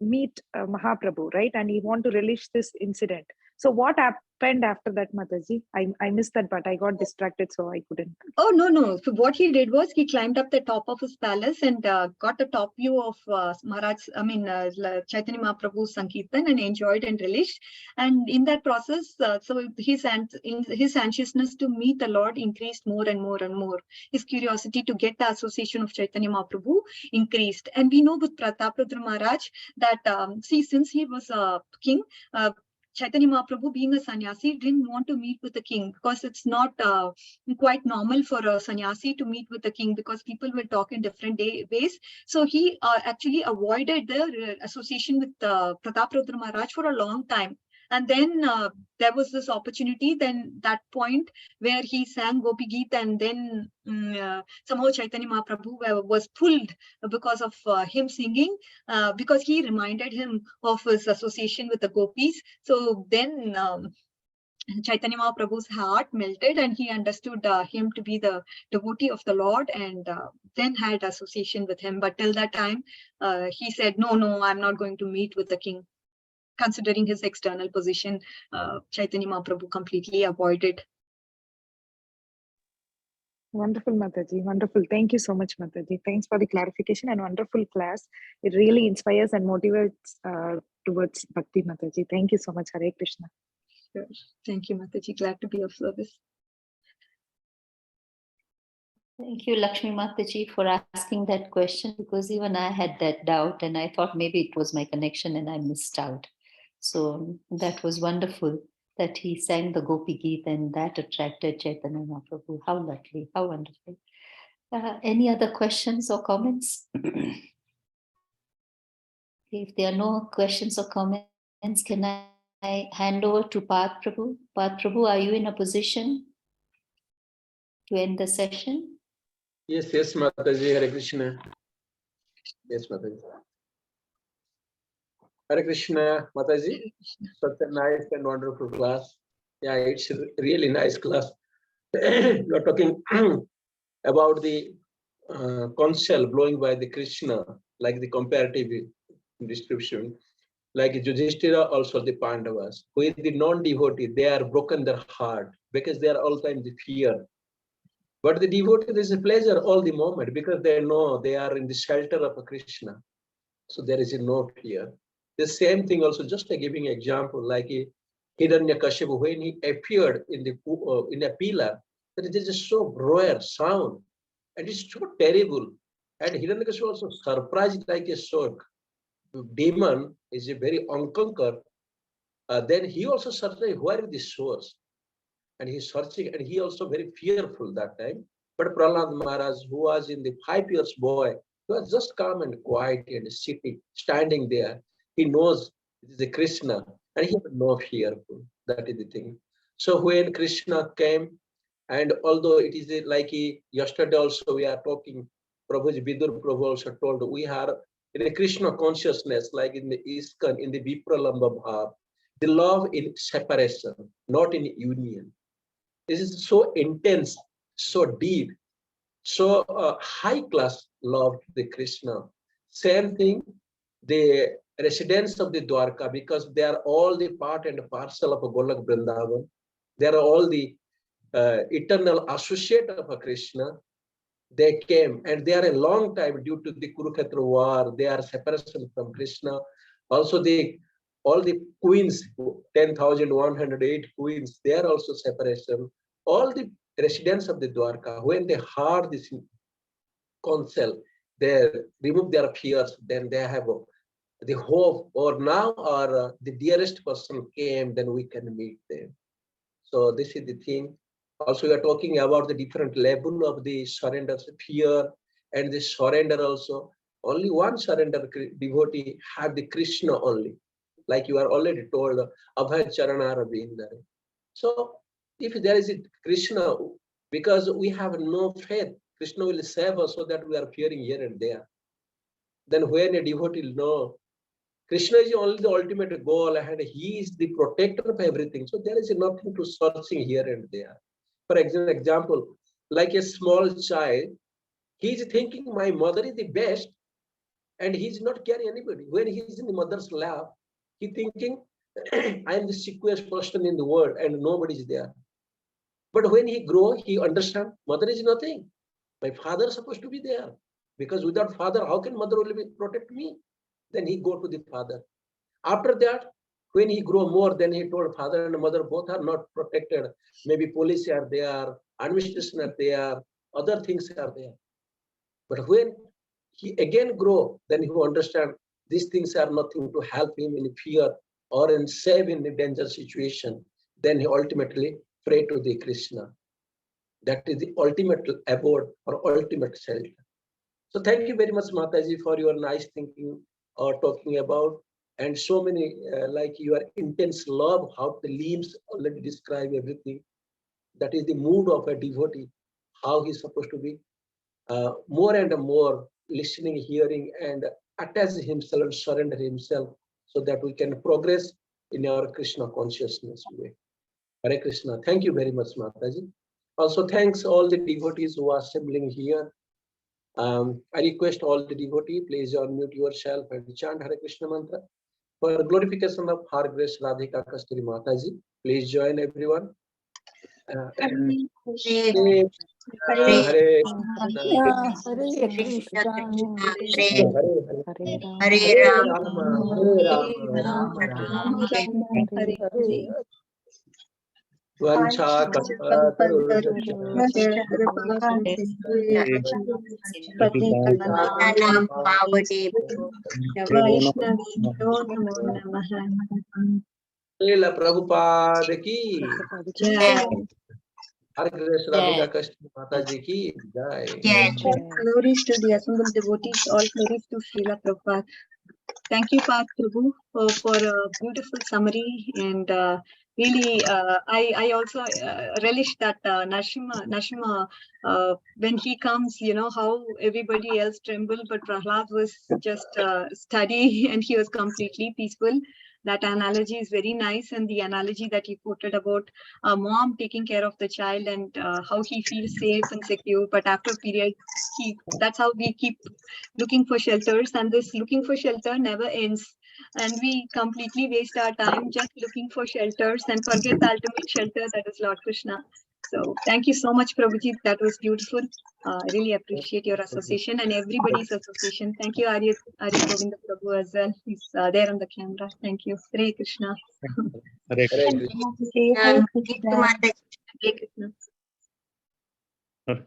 meet Mahaprabhu, right? And he want to relish this incident. So what happened after that, Mataji? I missed that, but I got distracted, so I couldn't. Oh, no. So what he did was he climbed up the top of his palace and got a top view of Chaitanya Mahaprabhu's Sankirtan and enjoyed and relished. And in that process, so his anxiousness to meet the Lord increased more and more and more. His curiosity to get the association of Chaitanya Mahaprabhu increased. And we know with Prataprudra Maharaj that, since he was a king, Chaitanya Mahaprabhu, being a sannyasi, didn't want to meet with the king because it's not quite normal for a sannyasi to meet with the king because people will talk in different ways. So he actually avoided the association with Prataprudra Maharaj for a long time. And then there was this opportunity, then that point where he sang Gopi Geet, and then somehow Chaitanya Mahaprabhu was pulled because of him singing, because he reminded him of his association with the gopis. So then Chaitanya Mahaprabhu's heart melted and he understood him to be the devotee of the Lord, and then had association with him. But till that time, he said, no, I'm not going to meet with the king. Considering his external position, Chaitanya Mahaprabhu completely avoided. Wonderful, Mataji. Wonderful. Thank you so much, Mataji. Thanks for the clarification and wonderful class. It really inspires and motivates towards Bhakti, Mataji. Thank you so much. Hare Krishna. Sure. Thank you, Mataji. Glad to be of service. Thank you, Lakshmi Mataji, for asking that question, because even I had that doubt and I thought maybe it was my connection and I missed out. So that was wonderful that he sang the Gopi Geet and that attracted Chaitanya Mahaprabhu. How lovely, how wonderful. Any other questions or comments? If there are no questions or comments, can I hand over to Path Prabhu? Path Prabhu, are you in a position to end the session? Yes, Mataji, Hare Krishna. Yes, Mataji. Hare Krishna, Mataji. Such a nice and wonderful class. Yeah, it's a really nice class. You're talking about the conch shell blowing by the Krishna, like the comparative description. Like Yudhishthira, also the Pandavas. With the non-devotee, they are broken their heart because they are all time the fear. But the devotee, there is a pleasure all the moment because they know they are in the shelter of a Krishna. So there is no fear. The same thing also, just giving an example, like Hiranyakashipu, when he appeared in a pillar, that it is just so rare sound, and it's so terrible. And Hiranyakashipu also surprised like a shock. Demon is a very unconquered. Then he also searched where is the source, and he's searching, and he also very fearful that time. But Prahlad Maharaj, who was in the 5 years boy, he was just calm and quiet and sitting, standing there. He knows it is a Krishna, and he had no fear. That is the thing. So when Krishna came, and although it is like yesterday also we are talking, Prabhuji Vidur Prabhu also told we are in a Krishna consciousness, like in the ISKCON, in the Vipralamba Bhav, the love in separation, not in union. This is so intense, so deep, so high class love to the Krishna. Same thing, the residents of the Dwarka, because they are all the part and parcel of a Golak Vrindavan. They are all the eternal associate of a Krishna. They came and they are a long time due to the Kurukshetra war. They are separation from Krishna. Also all the queens, 10,108 queens, they are also separation. All the residents of the Dwarka, when they heard this counsel, they remove their fears, then they have the hope, or now or the dearest person came, then we can meet them. So this is the thing. Also, we are talking about the different level of the surrender, fear, and the surrender also. Only one surrender devotee have the Krishna only. Like you are already told, Abhay Charana Rabindra. So if there is a Krishna, because we have no faith, Krishna will save us so that we are fearing here and there. Then when a devotee will know, Krishna is only the ultimate goal and he is the protector of everything. So there is nothing to searching here and there. For example, like a small child, he is thinking my mother is the best and he is not caring anybody. When he is in the mother's lap, he thinking, I am the sickest person in the world and nobody is there. But when he grow, he understand mother is nothing. My father is supposed to be there. Because without father, how can mother will protect me? Then he go to the father. After that, when he grow more, then he told father and mother both are not protected. Maybe police are there, administration are there, other things are there. But when he again grow, then he will understand these things are nothing to help him in fear. or in save in the danger situation, then he ultimately pray to the Krishna. That is the ultimate abode or ultimate shelter. So thank you very much, Mataji, for your nice thinking or talking about, and so many like your intense love, how the limbs already describe everything. That is the mood of a devotee, how he's supposed to be more and more listening, hearing, and attach himself and surrender himself so that we can progress in our Krishna consciousness way. Hare Krishna. Thank you very much, Mataji. Also, thanks all the devotees who are assembling here. I request all the devotees, please unmute yourself and chant Hare Krishna mantra for glorification of Her Grace Radhika Kasturi Mataji. Please join everyone. Hare Krishna, Hare Rama, Rama Rama, Hare Hare. Vancha Prabhupada ki Hare Krishna Radhika Kasturi Mataji ki jai. Glories to the assembled devotees, all glories to Srila Prabhupada. Thank you, Path Prabhu, for a beautiful summary. And really, I also relish that Narasimha, when he comes, how everybody else trembled, but Prahlad was just steady and he was completely peaceful. That analogy is very nice. And the analogy that you quoted about a mom taking care of the child and how he feels safe and secure. But after a period, that's how we keep looking for shelters, and this looking for shelter never ends, and we completely waste our time just looking for shelters and forget the ultimate shelter, that is Lord Krishna. So thank you so much, Prabhuji. That was beautiful. I really appreciate your association and everybody's association. Thank you, Arya Govinda Prabhu as well. He's there on the camera. Thank you. Hare Krishna. Hare Krishna. Hare Krishna. Hare